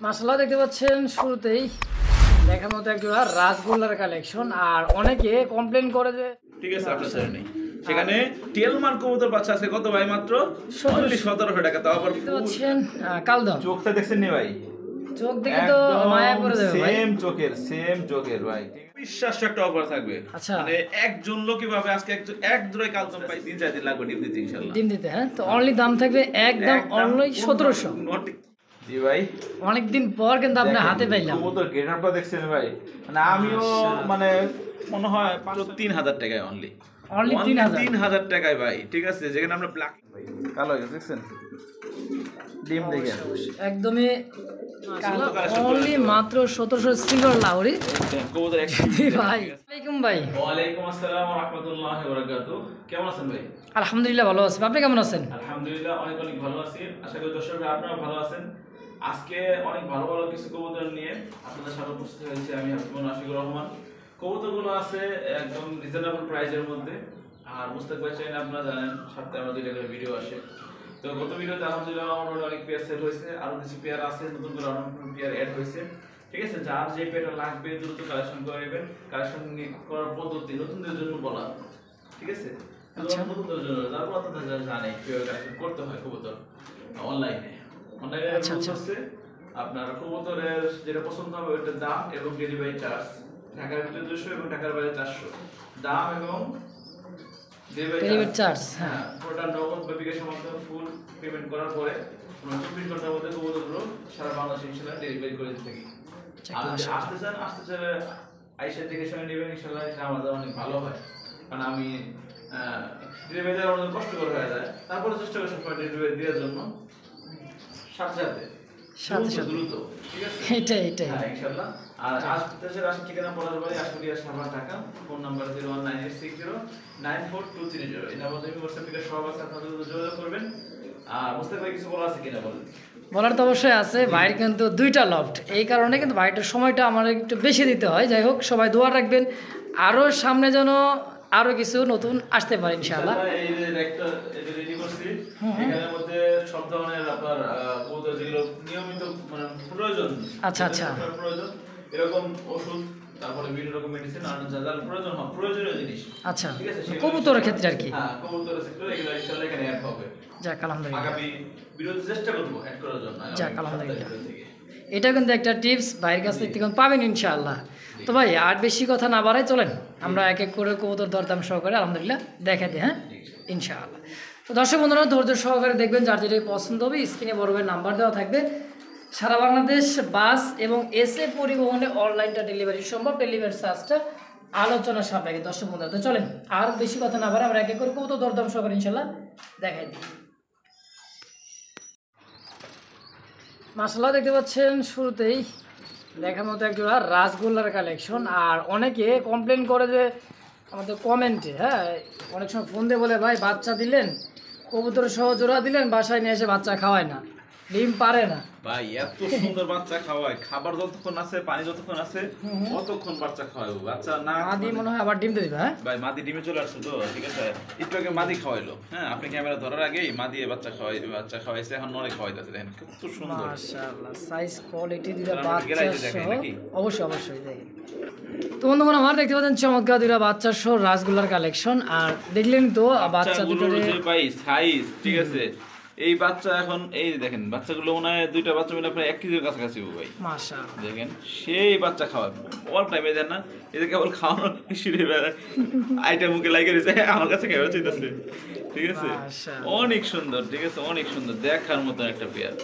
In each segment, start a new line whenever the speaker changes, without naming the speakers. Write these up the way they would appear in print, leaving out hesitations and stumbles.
মাশাআল্লাহ দেখতে পাচ্ছেন শুরুতেই দেখার মতো একটা রাসগোল্লার কালেকশন। আর অনেকে কমপ্লেন করে যে
ঠিক আছে আপনার ছেলে নেই সেখানে টেলমার কবুতর বাচ্চা আছে কত ভাই মাত্র 1700 টাকা তাও আবার
দেখতে পাচ্ছেন কালদম
চোখটা দেখছেন নি ভাই
চোখ দেখে তো মায়া পড়ে যাবে ভাই।
সেম চোখের ভাই বিশ্বাস একটা অফার থাকবে
আচ্ছা
মানে একজন লোকই ভাবে আজকে এক জোড়ায় কালদম পাই 3-4 দিন লাগবে ডিম দিতে ইনশাআল্লাহ
ডিম দিতে। হ্যাঁ তো অনলি দাম থাকবে একদম অনলি 1700।
জি ভাই
অনেকদিন পর কিন্তু আপনি হাতে পাইলাম
কবুতর গেটআপটা দেখছেন ভাই মানে আমিও মানে মনে হয় 3000 টাকায় অনলি 3000 টাকায় ভাই ঠিক আছে যেখানে আমরা ব্ল্যাক কালো হয়ে গেছে দেখছেন ডিম দেখেন
একদমই অনলি মাত্র 1700 সিঙ্গল লাউরি
কবুতর এক
ভাই। ওয়ালাইকুম ভাই।
ওয়ালাইকুম আসসালাম ওয়া রাহমাতুল্লাহি ওয়া বারাকাতুহু কেমন আছেন ভাই?
আলহামদুলিল্লাহ ভালো আছি, আপনি কেমন আছেন?
আলহামদুলিল্লাহ অনেক ভালো আছি, আশা করি দর্শকরা আপনারা ভালো আছেন। আজকে অনেক ভালো ভালো কিছু কবুতর নিয়ে আপনাদের সামনে উপস্থিত হয়েছি আমি হাবিবুল আশিকুর রহমান। কবুতরগুলো আছে একদম রিজনেবল প্রাইসের মধ্যে। আর মুস্তাক ভাই চাইলে আপনারা জানেন সপ্তাহে আমরা 2টা করে ভিডিও আসে। তো গত ভিডিওতে আলহামদুলিল্লাহ আমার অনেক পেয়ার সেল হয়েছে, আরো কিছু পেয়ার আছে, নতুন করে অনেক পেয়ার অ্যাড হয়েছে। ঠিক আছে, যার যে পেয়ারটা লাগবে দ্রুত কালেকশন করে নেবেন। কালেকশন করার পদ্ধতি নতুনদের জন্য বলা, ঠিক আছে? নতুনদের জন্য যারা পুরাতন জানে কিভাবে কালেকশন করতে হয় কবুতর অনলাইনে। অনলাইনে হচ্ছে আপনার কবুতরের যেটা পছন্দ হবে ওইটার দাম এবং ডেলিভারি চার্জ ঢাকার ভিতরে 200 এবং ঢাকার বাইরে 400 দাম এবং ডেলিভারি চার্জ। হ্যাঁ, পুরোটা নগদ বা বিকাশের মাধ্যমে ফুল পেমেন্ট করার পরে 24 ঘন্টার মধ্যে কবুতরগুলো সারা বাংলাদেশে ইনশাআল্লাহ ডেলিভারি করে দিতে থাকি। আর আসতে চান আইসা দেখে শুনে নেবেন ইনশাআল্লাহ, এটা আমাদের অনেক ভালো হয়। কারণ আমি ডেলিভারি দেওয়ার অনেক কষ্টকর হয়ে যায়, তারপরে চেষ্টা করি সবসময় ডেলিভারি দেওয়ার জন্য সাথে দ্রুত। ঠিক আছে, এটাই হ্যাঁ ইনশাআল্লাহ। আর আসতে ঠিকানা বলার পরে আশুলিয়া সাভার ঢাকা, ফোন নাম্বার 01986094230। এই নাম্বারে হোয়াটসঅ্যাপ থেকে সব আছে, আপনারা যোগাযোগ করবেন। আর মুস্তাক ভাই কিছু বলার আছে কিনা বলেন?
বলার তো অবশ্যই আছে, ভাইয়ের কিন্তু 2টা লফট, এই কারণে কিন্তু ভাইটার সময়টা আমার একটু বেশি দিতে হয়। যাই হোক, সবাই দোয়া রাখবেন আরো সামনে যেন আরো কিছু নতুন আসতে পারে ইনশাআল্লাহ।
এই যে একটা এটা রেডি করছি, এখানের মধ্যে সব ধরনের আপনার কবুতর যেগুলো নিয়মিত মানে প্রয়োজন,
আচ্ছা
প্রয়োজন এরকম ওষুধ, তারপরে বিভিন্ন রকম মেডিসিন আর যা প্রয়োজন হয় প্রয়োজনীয় জিনিস।
আচ্ছা, কবুতরের ক্ষেত্রে আর কি।
হ্যাঁ, কবুতরের ক্ষেত্রে এগুলো ইনশাআল্লাহ এখানে অ্যাড হবে।
যাক আলহামদুলিল্লাহ,
আগামী ভিডিওতে চেষ্টা করব অ্যাড করার জন্য।
যাক আলহামদুলিল্লাহ, এটা কিন্তু একটা টিপস ভাইয়ের কাছ থেকে পাবেন ইনশাআল্লাহ। তো ভাই আর বেশি কথা না বাড়াই চলেন আমরা এক এক করে কবুতর দরদাম সহকারে আলহামদুলিল্লাহ দেখা দিই। হ্যাঁ ইনশাআল্লাহ। তো দর্শক বন্ধুরা ধৈর্য সহকারে দেখবেন, যার যেটা পছন্দ হবে স্ক্রিনে বড় নাম্বার দেওয়া থাকবে। সারা বাংলাদেশ বাস এবং এসএ পরিবহনে অনলাইনটা ডেলিভারি সম্ভব, ডেলিভারি চার্জটা আলোচনা সাপেক্ষে। দর্শক বন্ধুরা তো চলেন আর বেশি কথা না বাড়াই আমরা এক এক করে কবুতর দরদাম সহকারে ইনশাআল্লাহ দেখাই দিই। মাশাআল্লাহ দেখতে পাচ্ছেন শুরুতেই দেখার মতো একটা রাসগোল্লার কালেকশন। আর অনেকে কমপ্লেন করে যে আমাদের কমেন্টে, হ্যাঁ অনেক সময় ফোন দিয়ে বলে ভাই বাচ্চা দিলেন, কবুতর সহ জোড়া দিলেন, বাসায় নিয়ে এসে বাচ্চা খাওয়ায় না, ডিম পারে না।
ভাই এত সুন্দর বাচ্চা খাওয়ায়, খাবার যতক্ষণ আছে পানি যতক্ষণ আছে ততক্ষণ বাচ্চা খাওয়াবো। বাচ্চা না
মাদি মনে হয় আবার ডিম দিয়ে দিবে। হ্যাঁ
ভাই মাদি ডিমে চলে আসছে তো, ঠিক আছে একটু আগে মাদি খাওয়াইলো। হ্যাঁ, আপনি ক্যামেরা ধরার আগেই মাদি বাচ্চা খাওয়াইছে, এখন নরে খাওয়াইতেছে। দেখেন কত সুন্দর
মাশাআল্লাহ, সাইজ কোয়ালিটি দুটো বাচ্চা সহ অবশ্যই দেখেন। তো বন্ধুগণ আমার দেখতে পাচ্ছেন চমৎকার দুটো বাচ্চা সহ রাসগোল্লার কালেকশন। আর দেখলেন তো বাচ্চা দুটোর
ভাই সাইজ, ঠিক আছে এই বাচ্চা এখন এই দেখেন বাচ্চাগুলো মনে হয় 2টা বাচ্চা মিলে আপনার 1 কেজির কাছাকাছি ভাই।
মাশাআল্লাহ
দেখেন সেই বাচ্চা খাওয়া অল টাইমে দেন না, এদের কেবল খাওয়ানো আইটা মুখে লাগে রয়েছে, আমার কাছে খেয়ে চাইতেছে। ঠিক আছে, অনেক সুন্দর, ঠিক আছে অনেক সুন্দর দেখার মতো একটা পেয়ার।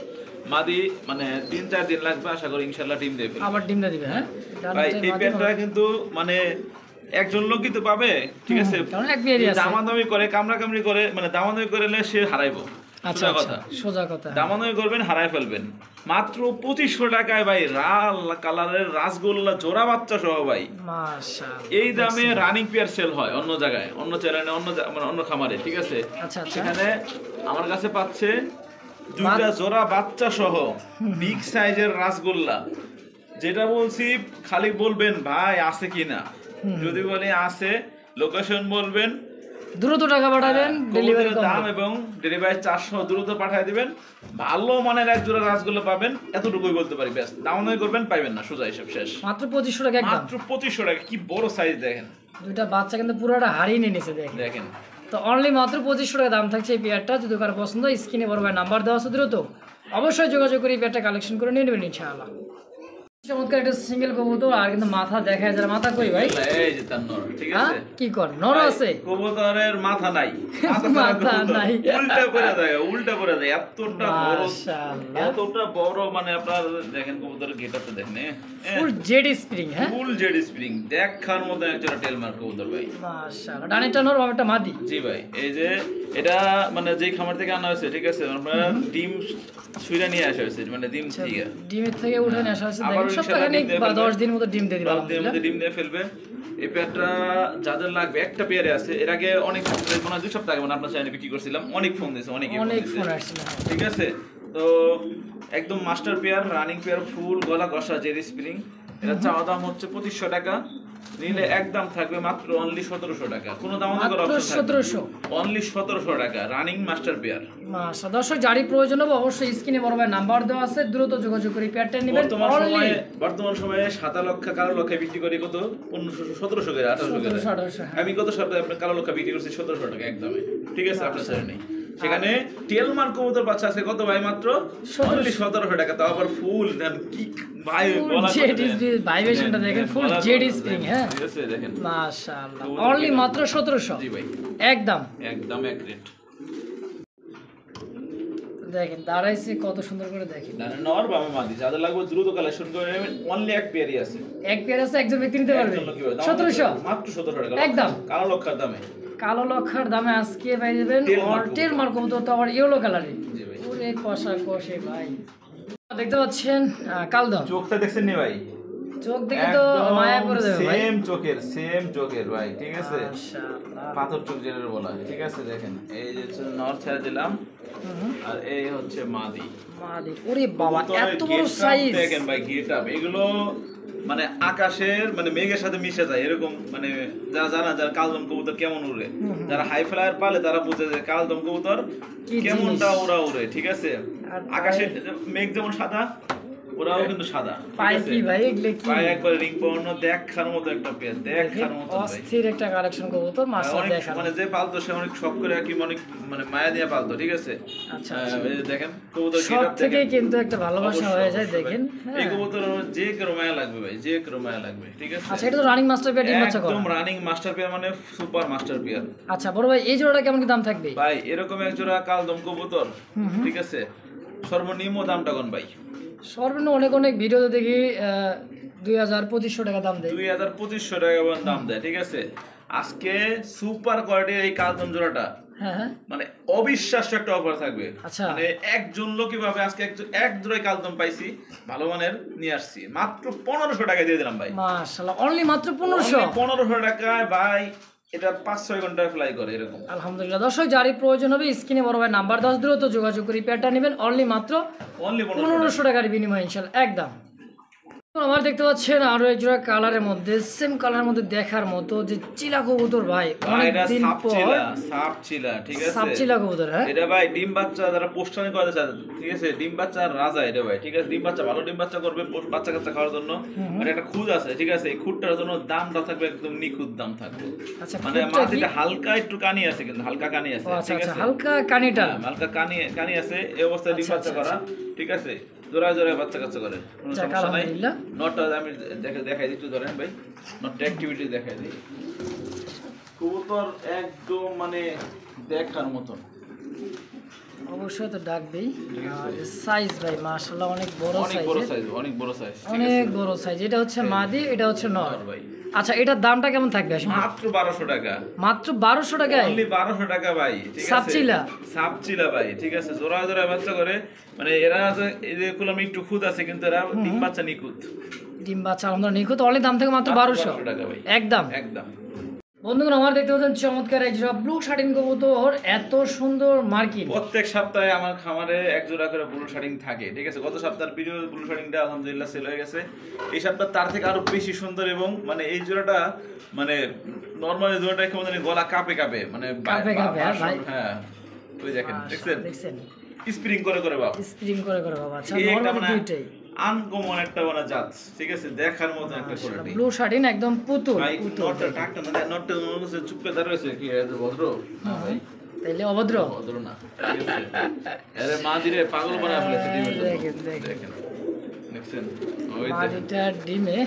মাদি মানে 3-4 দিন লাগবে, আশা করি ইনশাআল্লাহ ডিম দেবে,
আবার ডিম দেবে। হ্যাঁ
ভাই এই পেয়ারটা কিন্তু মানে একজন লোকই তো পাবে, ঠিক আছে
কারণ এক পেয়ারই আছে।
দামাদামি করে কামড়াকামড়ি করে মানে দামাদামি করলে সে হারাইবো।
সোজা কথা
দামাদামি করবেন হারাই ফেলবেন। মাত্র 2500 টাকায় ভাই লাল কালারের রাসগোল্লা জোড়া বাচ্চা সহ ভাই।
মাশাআল্লাহ,
এই দামে রানিং পেয়ার সেল হয় অন্য জায়গায়, অন্য চ্যানেলে, অন্য খামারে, ঠিক আছে সেখানে আমার কাছে পাচ্ছে 2টা জোড়া বাচ্চা সহ বিগ সাইজের রাসগোল্লা। যেটা বলছি খালি বলবেন ভাই আছে কিনা, যদি বলে আছে লোকেশন বলবেন,
দ্রুত টাকা পাঠাবেন, ডেলিভারি
কবুতরের দাম এবং ডেলিভারি 400 দ্রুত পাঠিয়ে দিবেন। ভালো মানের এক জোড়া রাজগুলো পাবেন, এতটুকুই বলতে পারি। ব্যাস দামাদামি করবেন, পাইবেন না, সোজা হিসাব শেষ।
মাত্র 2500 টাকা একদম।
মাত্র 2500 টাকা। কি বড় সাইজ দেখেন,
দুইটা বাচ্চা কিন্তু পুরোটা হারিয়ে নিয়ে নিছে দেখেন।
দেখেন
তো অনলি মাত্র 2500 টাকা দাম থাকছে এই পেয়ারটা। যদি কারো পছন্দ হয় স্ক্রিনে বড় ভাই নাম্বার দেওয়া আছে, দ্রুত অবশ্যই যোগাযোগ করে এই পেয়ারটা কালেকশন করে নিয়ে নেবেন ইনশাআল্লাহ। চমৎকার একটা সিঙ্গেল কবুতর, আর কিন্তু মাথা দেখায় যারা মাথা কই ভাই,
এই যে তার নর, ঠিক
হ্যাঁ
আছে।
কি কর নর আছে,
কবুতরের মাথা নাই,
মাথা নাই,
উল্টা করে দেয়, উল্টা করে দেয়। এতটা বড়,
মাশাআল্লাহ,
এতটা বড়, মানে আপনার দেখেন কবুতরের গেটআপটা দেখেন,
ফুল জেড স্প্রিং, হ্যাঁ
ফুল জেড স্প্রিং, দেখার মতো একজোড়া টেলমার্ক কবুতর ভাই।
মাশাআল্লাহ। ডানেরটা নর, বামেরটা মাদি।
জি ভাই, এই যে এটা মানে যেই খামার থেকে আনা হয়েছে, ঠিক আছে, আপনার ডিম সুইরা নিয়ে আসা হয়েছে, মানে ডিম থেকে,
ডিমের থেকে উঠে নিয়ে আসা হয়েছে।
আবার
দেখেন
ইনশাআল্লাহ
সপ্তাহখানেক
ডিম দিয়ে
বা
ফেলবে।
10 দিন মতো ডিম দিয়ে দিবে
বালতির
আলহামদুলিল্লাহ।
মধ্যে ডিম দিয়ে ফেলবে। এই পেয়ারটা যাদের লাগবে, একটা পেয়ারে আছে, এর আগে অনেক মনে হয় 2 সপ্তাহ আগে মানে আপনার চ্যানেলে বিক্রি করছিলাম, অনেক ফোন দিয়েছে,
অনেক ফোন আসছে না,
ঠিক আছে। তো একদম মাস্টার পেয়ার, রানিং পেয়ার, ফুল গলা কষা জেরি স্প্রিং। এটা চাওয়া দাম হচ্ছে 2500 টাকা, নিলে একদম থাকবে মাত্র অনলি 1700 টাকা। কোনো দাম
মাত্র 1700,
অনলি 1700 টাকা, রানিং মাস্টার পেয়ার।
মাশাআল্লাহ। দর্শক যারই প্রয়োজন হবে অবশ্যই স্ক্রিনে বড় ভাই নাম্বার দেওয়া আছে, দ্রুত যোগাযোগ করে পেয়ারটা নেবেন।
বর্তমান সময়ে 7 লক্ষ কালো লক্ষ বিক্রি করি কত 1700 করে, 1800 করে।
1700,
আমি গত সপ্তাহে আপনার কালো লক্ষ বিক্রি করছি 1700 টাকা একদমে, ঠিক আছে, আপনার ছেড়ে নেই। সেখানে টেলমার্ক কবুতর বাচ্চা আছে কত ভাই, মাত্র অনলি 1700 টাকা, তাও আবার ফুল দেন। কি ভাই বলা,
জেড ভাইব্রেশনটা দেখেন, ফুল জেড স্প্রিং, হ্যাঁ
ঠিক আছে, দেখেন
মাশাআল্লাহ। অনলি মাত্র 1700,
জি ভাই,
একদম
একদম এক রেট।
দেখেন দাঁড়াইছে কত সুন্দর করে, দেখেন
না নর বামে মাদি, যাদের লাগবে দ্রুত কালেকশন করে নেবেন। অনলি এক পেয়ারই আছে,
এক পেয়ার আছে, একজন ব্যক্তি নিতে পারবে।
একজন লোক কি ভাই, দাম
1700,
মাত্র 1700 টাকা
একদম
কালো লক্ষার দামে।
কালো লক্ষার দামে আজকে পাই যাবেন অল্টের মার্ক কবুতর, তো আবার ইয়েলো কালারে,
জি ভাই,
ওরে কষা কষে ভাই। দেখতে পাচ্ছেন কালদম,
চোখটা দেখছেন নি ভাই,
চোখ দেখে তো মায়া করে দেবে ভাই,
সেম চোখের ভাই, ঠিক আছে,
মাশাআল্লাহ।
পাথর চোখ যেটা বলা হয়, ঠিক আছে। দেখেন এই যে নর ছেড়ে দিলাম, আর এই হচ্ছে মাদি।
মাদি, ওরে বাবা
কবুতরের
এত বড়
get up
সাইজ,
দেখেন ভাই, গেটআপ এগুলো মানে আকাশের মানে মেঘের সাথে মিশে যায় এরকম। মানে যারা জানা, যারা কালদম কবুতর কেমন উড়ে, যারা হাই ফ্লায়ার পালে তারা বুঝে যে কালদম কবুতর
কি
কেমনটা ওরা উড়ে, ঠিক আছে।
আর
আকাশে মেঘ যেমন সাদা, ওরাও কিন্তু সাদা, ঠিক
পায়
আছে।
কি ভাই এগুলো কি,
পায়ে একবার রিং পরানো, দেখার মতো একটা পেয়ার, দেখার মতো ভাই।
অস্থির একটা কালেকশন কবুতর, মাশাআল্লাহ
অনেক
দেখার।
মানে যে পালতো সে অনেক শখ করে আর কি, অনেক মানে মায়া দিয়ে পালতো, ঠিক আছে।
আচ্ছা
এই যে দেখেন কবুতর
সব
গেটআপ
থেকে
দেখেন,
কিন্তু একটা ভালোবাসা
অবশ্যই,
হয়ে যায়
অবশ্যই
দেখেন,
ভাই। এই কবুতর যে কেউ মায়া লাগবে ভাই, যে কেউ মায়া লাগবে, ঠিক আছে।
আচ্ছা এটা তো রানিং মাস্টার পেয়ার, ডিম বাচ্চা করা,
একদম রানিং মাস্টার পেয়ার, মানে সুপার মাস্টার পেয়ার।
আচ্ছা বড় ভাই এই জোড়াটা কেমন কি দাম থাকবে
ভাই এরকম এক জোড়া কালদম কবুতর, ঠিক আছে, সর্বনিম্ন দামটা কোন ভাই?
সর্বনিম্ন অনেক অনেক ভিডিওতে দেখি 2000-2500 টাকা দাম দেয়,
2500 টাকা দাম দেয়, ঠিক আছে। আজকে সুপার কোয়ালিটির এই কালদম জোড়াটা
হ্যাঁ হ্যাঁ
মানে অবিশ্বাস্য একটা অফার থাকবে।
আচ্ছা।
মানে একজন লোকই ভাবে আজকে এক জোড়ায় কালদম পাইছি, ভালো মানের নিয়ে আসছি, মাত্র 1500 টাকা দিয়ে দিলাম ভাই।
মাশাআল্লাহ, অনলি মাত্র 1500,
1500 টাকায় ভাই, এটা 5-6 ঘন্টা ফ্লাই করে এরকম।
আলহামদুলিল্লাহ। দর্শক যারই প্রয়োজন হবে স্ক্রিনে বড় ভাই নাম্বার 10 দ্রুত যোগাযোগ করে পেয়ারটা নেবেন, অনলি মাত্র
অনলি
1500 টাকার বিনিময়ে ইনশাআল্লাহ একদম। আমার দেখতে পাচ্ছেন আরো এক জোড়া কালারের মধ্যে, সেম কালারের মধ্যে দেখার মতো যে চিলা কবুতর ভাই, অনেক দিন পর
সাপ চিলা, ঠিক আছে,
সাপ চিলা কবুতর, হ্যাঁ
এটা ভাই ডিম বাচ্চা যারা পোস্টানি করতে চায়, ঠিক আছে, ডিম বাচ্চার রাজা এটা ভাই, ঠিক আছে। ডিম বাচ্চা ভালো ডিম বাচ্চা করবে, বাচ্চা কাচ্চা খাওয়ার জন্য। মানে একটা খুদ আছে, ঠিক আছে, এই খুদটার জন্য দামটা থাকবে একদম নিখুঁত দাম থাকবে।
আচ্ছা
মানে মাটিটা হালকা একটু কানি আছে, কিন্তু হালকা কানি আছে,
আচ্ছা
ঠিক
আচ্ছা
আছে,
হালকা কানিটা,
হালকা কানি আছে। এই অবস্থায় ডিম বাচ্চা করা, ঠিক আছে, জোড়ায় জোড়ায় বাচ্চা কাচ্চা করে, কোনো
যাক,
সমস্যা নাই।
আলহামদুলিল্লাহ।
নটটা আমি দেখাই দিই, একটু ধরেন ভাই, নটটা অ্যাক্টিভিটি দেখাই দিই। কবুতর একদম মানে দেখার মতন,
অবশ্যই তো ডাকবেই। আর সাইজ ভাই মাশাআল্লাহ অনেক বড়
অনেক
সাইজ,
বড় সাইজ, অনেক বড় সাইজ,
অনেক বড় সাইজ। এটা হচ্ছে মাদি, এটা হচ্ছে নর
ভাই।
আচ্ছা এটার দামটা কেমন থাকবে আসলে?
মাত্র 1200 টাকা,
মাত্র 1200 টাকায়
অনলি 1200 টাকা ভাই, ঠিক আছে।
সাপচিলা,
সাপচিলা ভাই, ঠিক আছে, জোড়া জোড়া বাচ্চা করে। মানে এরা এই যে কুলাম একটু খুদ আছে, কিন্তু এরা ডিম বাচ্চা নিখুঁত,
ডিম বাচ্চা আমরা নিখুঁত, অনলি দাম থেকে মাত্র 1200
টাকা ভাই,
একদম
একদম।
বন্ধুগণ আমার দেখতে পাচ্ছেন চমৎকার এক জোড়া ব্লু শার্টিন কবুতর, এত সুন্দর মার্কিন।
প্রত্যেক সপ্তাহে আমার খামারে এক জোড়া করে ব্লু শার্টিং থাকে, ঠিক আছে। গত সপ্তাহের ভিডিও ব্লু শার্টিংটা আলহামদুলিল্লাহ সেল হয়ে গেছে। এই সপ্তাহ তার থেকে আরো বেশি সুন্দর, এবং মানে এই জোড়াটা মানে নরমালি দুটোটা কেমন জানি গলা কাঁপে কাঁপে মানে
কাঁপে কাঁপে, হ্যাঁ ভাই।
হ্যাঁ ওই দেখেন দেখছেন
দেখছেন
স্প্রিং করে বাবা
স্প্রিং করে বাবা। আচ্ছা
এই একটা
নরমালি
মানে
দুইটাই
আনকমন একটা মানে জাত, ঠিক আছে, দেখার মতো একটা কোয়ালিটি
ব্লু শার্টিন একদম পুতুল
ভাই।
পুতুল।
নটটা টাকটা না নটটা মনে হচ্ছে চুপ করে দাঁড়িয়ে রয়েছে কি এত ভদ্র না ভাই,
তাইলে অভদ্র।
ভদ্র না, ঠিক আছে। আরে মা দিরে পাগল বানায় ফেলেছে ডিমের জন্য।
দেখেন দেখেন
দেখেন দেখছেন ওই দেখেন,
মাটিটা ডিমে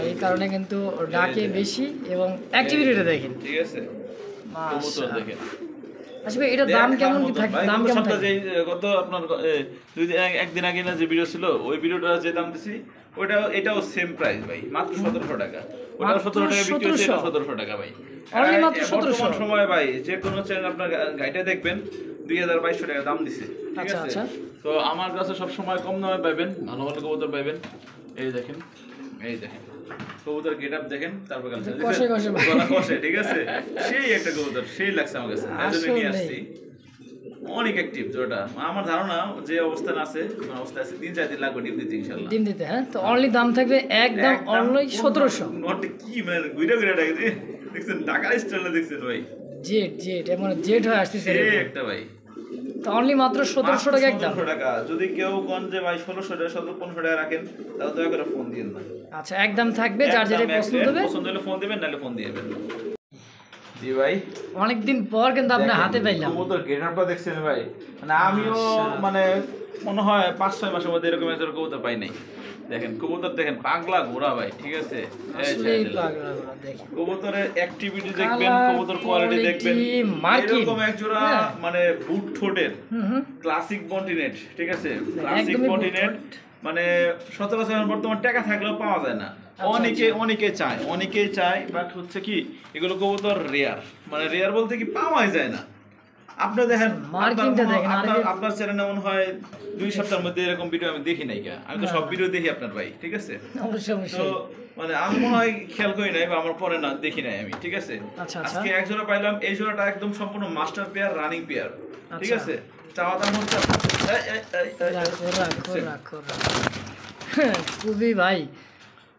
এই কারণে কিন্তু ডাকে বেশি এবং অ্যাক্টিভিটিটা দেখেন,
ঠিক আছে। কবুতর
মাশাআল্লাহ।
দেখেন
আসলে এটা দাম কেমন কি থাকে? দাম কেমন
সপ্তাহে
থাকে?
যে গত আপনার একদিন আগে না যে ভিডিও ছিল ওই ভিডিওটা যে দাম দিছি ওইটা এটাও সেম প্রাইস ভাই, মাত্র 1700 টাকা। ওটা 1700 টাকা বিক্রি হচ্ছে, এটা 1700 টাকা ভাই।
Only মাত্র
বর্তমান
1700
সময় ভাই যে কোনো চ্যানেল আপনার গাইডে দেখবেন 2200 টাকা দাম দিছে, ঠিক
আচ্ছা,
আছে।
আচ্ছা।
তো আমার কাছে সব সময় কম দামে পাবেন, ভালো ভালো কবুতর পাবেন। এই দেখেন এই দেখেন কবুতর গেটআপ দেখেন, তারপর কাছে
কষে কষে ভাই।
গলা কষে, ঠিক আছে। সেই একটা কবুতর সেই লাগছে আমার কাছে, এজন্য নিয়ে আসছি। অনেক অ্যাক্টিভ জোড়াটা, আমার ধারণা যে অবস্থান আছে অবস্থা আছে 3-4 দিন লাগবে ডিম দিতে ইনশাআল্লাহ।
ডিম দিতে, হ্যাঁ। তো অনলি দাম থাকবে একদম অনলি 1700।
নট কি মানে গুইরা গুইরা ডাকে দেখছেন, টাকার স্টাইলে দেখছেন ভাই,
জেড জেড এমন জেড হয়ে আসতেছে
সেই একটা ভাই।
তো অনলি মাত্র 1700 টাকা একদম।
1700 টাকা। যদি কেউ কোন যে ভাই 1600 টাকা 1500 টাকা রাখেন তাহলে দয়া করে ফোন দিয়েন না।
আচ্ছা একদম থাকবে, যার যেটা পছন্দ হবে
পছন্দ হলে ফোন দিবেন, নাহলে ফোন দিবেন। জি ভাই,
অনেকদিন পর কিন্তু আপনার হাতে পাইলাম।
কবুতর গেটআপটা দেখছেন ভাই, মানে আমিও মানে মনে হয় 5-6 মাসের মধ্যে এরকম একটা কবুতর পাই নাই। দেখেন কবুতর দেখেন পাগলা ঘোড়া ভাই, ঠিক আছে।
আসলেই পাগলা ঘোড়া দেখেন।
কবুতরের অ্যাক্টিভিটি দেখবেন, কবুতর কোয়ালিটি দেখবেন। এরকম এক জোড়া মানে বুট ঠোঁটের ক্লাসিক বন্টিনেট, ঠিক আছে। ক্লাসিক বন্টিনেট মানে সচরাচর বর্তমান টাকা থাকলেও পাওয়া যায় না। অনেকেই চায় বাট হচ্ছে কি এগুলো কবুতর রেয়ার, মানে রেয়ার বলতে কি পাওয়াই যায় না। আপনি দেখেন
মার্কিংটা দেখেন,
আপনার চ্যানেলে মনে হয় 2 সপ্তাহের মধ্যে এরকম ভিডিও আমি দেখি নাই, আমি তো সব ভিডিও দেখি আপনার ভাই, ঠিক আছে।
অবশ্যই
তো
অবশ্যই।
মানে আমি মনে হয় খেয়াল করি নাই বা আমার পরে না দেখি নাই আমি, ঠিক আছে।
আচ্ছা,
আজকে এক জোড়া পাইলাম, এই জোড়াটা একদম সম্পূর্ণ মাস্টার পেয়ার, রানিং পেয়ার, ঠিক আছে। চাওয়া দাম হচ্ছে
খুবই ভাই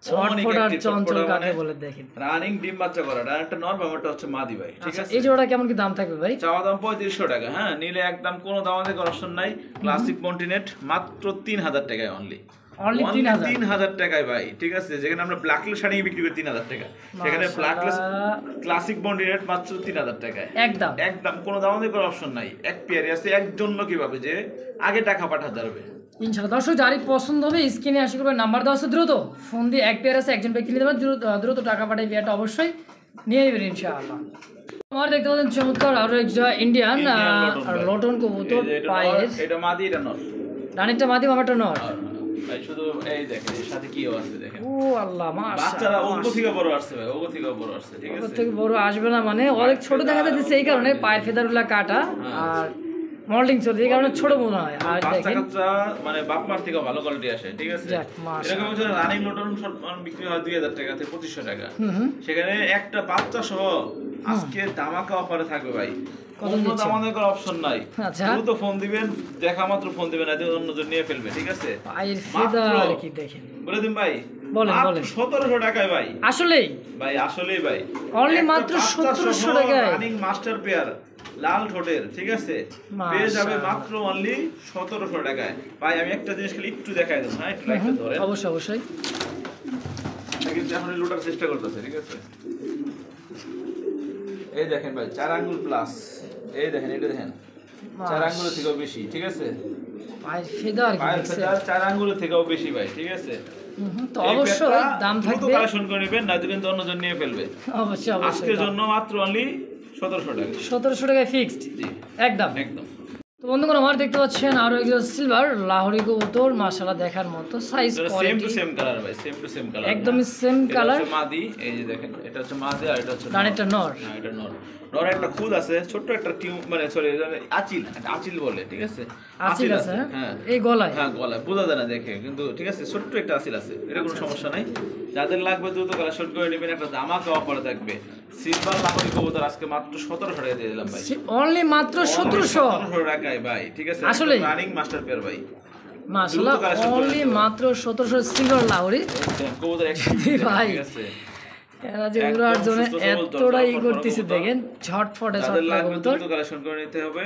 ছটফটার চঞ্চল কাকে বলে দেখেন।
রানিং ডিম বাচ্চা করা, একটা নর বামটা হচ্ছে মাদি ভাই, ঠিক আছে।
এই জোড়া কেমন কি দাম থাকবে ভাই?
চাওয়া দাম 3500 টাকা, হ্যাঁ। নিলে একদম কোনো দাম থেকে অপশন নাই। ক্লাসিক মন্টিনেট মাত্র 3000 টাকায় অনলি 3000 টাকায় ভাই, ঠিক আছে। যেখানে আমরা ব্ল্যাকলেস শাড়ি বিক্রি করি 3000 টাকা, সেখানে ব্ল্যাকলেস ক্লাসিক মন্টিনেট মাত্র 3000 টাকায় একদম একদম কোনো দাম থেকে অপশন নাই। এক পেয়ারে আছে, একজন কিভাবে যে আগে টাকা পাঠাতে যাবে
ইনশাআল্লাহ। দর্শক যারই পছন্দ হবে স্ক্রিনে আসি করবে, নাম্বার দেওয়া আছে, দ্রুত ফোন দিয়ে এক পেয়ার আছে একজন কিনে দেবেন, দ্রুত টাকা পাঠিয়ে পেয়ারটা অবশ্যই নিয়ে নেবেন ইনশাআল্লাহ। আমার দেখতে পাচ্ছেন চমৎকার আরো একটা ইন্ডিয়ান লটন কবুতর পায়ের,
এটা মাদি, এটা নর।
রানীটা মাদি, বাবাটা নর
ভাই। শুধু এই দেখেন এর সাথে কি আছে দেখেন।
ও আল্লাহ, মাশাআল্লাহ।
বাচ্চারা ওগো থেকে বড় আসছে ভাই, ওগো থেকে বড় আসছে, ঠিক আছে।
ওর থেকে বড় আসবে না মানে অনেক ছোট দেখা যাচ্ছে, এই কারণে পায়ের ফেদারগুলা কাটা আর মল্ডিং চলছে, এই কারণে ছোট মনে হয়। আর দেখেন
মানে বাপ মার থেকে ভালো কোয়ালিটি আসে, ঠিক আছে। এরকম হচ্ছে রানিং লোটন বিক্রি হয় 2000 টাকা থেকে 2500 টাকা, সেখানে একটা বাচ্চা সহ আজকে ধামাকা অফারে থাকবে ভাই। কোনো দামাদামি করার অপশন নাই। দ্রুত ফোন দিবেন, দেখা মাত্র ফোন দিবেন, না দিলে অন্যজন নিয়ে ফেলবে, ঠিক আছে।
পায়ের ফেদার কি দেখেন,
বলে দিন ভাই।
বলেন
1700 টাকায় ভাই,
আসলেই
ভাই আসলেই ভাই,
অনলি মাত্র 1700 টাকায়
রানিং মাস্টার পেয়ার লাল ঠোঁটের, ঠিক আছে। পেয়ে যাবে মাত্র অনলি 1700 টাকায় ভাই। আমি একটা জিনিস খালি একটু দেখাই দেব, হ্যাঁ, একটু লাইটটা ধরেন।
অবশ্যই অবশ্যই।
কিন্তু এখন লুটার চেষ্টা করতেছে, ঠিক আছে। এই দেখেন ভাই 4 আঙ্গুল প্লাস, এই দেখেন, এটা দেখেন 4 আঙ্গুলের থেকেও বেশি, ঠিক আছে।
পায়ের ফেদার কি দেখছেন,
4 আঙ্গুলের থেকেও বেশি ভাই, ঠিক আছে।
তো অবশ্যই দাম থাকবে,
দ্রুত কালেকশন করে নেবেন, নয়তো কিন্তু অন্যজন নিয়ে ফেলবে।
অবশ্যই অবশ্যই।
আজকের জন্য মাত্র অনলি 1700 টাকা,
1700 টাকায় ফিক্সড,
জি
একদম
একদম।
তো বন্ধুগণ, আমার দেখতে পাচ্ছেন আরো একজন সিলভার লাহোরি কবুতর, মাশাআল্লাহ দেখার মতো, size
same to same colour ভাই, সেম টু সেম কালার,
একদমই সেম কালার।
এটা মাদি, এই যে দেখেন, এটা হচ্ছে মাদি আর এটা হচ্ছে
ডানেরটা নর।
হ্যাঁ, এটা নর। নর একটা খুদ আছে, ছোট্ট একটা টিউব, মানে সরি আচিল, আচিল বলে, ঠিক আছে।
আচিল আছে,
হ্যাঁ
এই গলায়,
হ্যাঁ গলায় বোঝা যায় না দেখে, কিন্তু ঠিক আছে ছোট্ট একটা আচিল আছে, এটা কোনো সমস্যা নাই। যাদের লাগবে দ্রুত কালেকশন করে নেবেন, একটা ধামাকা অফারে থাকবে। সিলভার লাহোরি কবুতর আজকে মাত্র 1700 টাকা দিয়ে দিলাম ভাই,
অনলি মাত্র 1700
টাকায় ভাই, ঠিক আছে।
আসলে
রানিং মাস্টার পেয়ার ভাই,
মাশাআল্লাহ, অনলি মাত্র 1700 সিলভার লাহোরি
কবুতর একদম,
ভাই।
ঠিক আছে।
এরা যে উড়ার জন্য এতটা ই করতেছে দেখেন, ঝটফটে কবুতর।
কালেকশন করে নিতে হবে।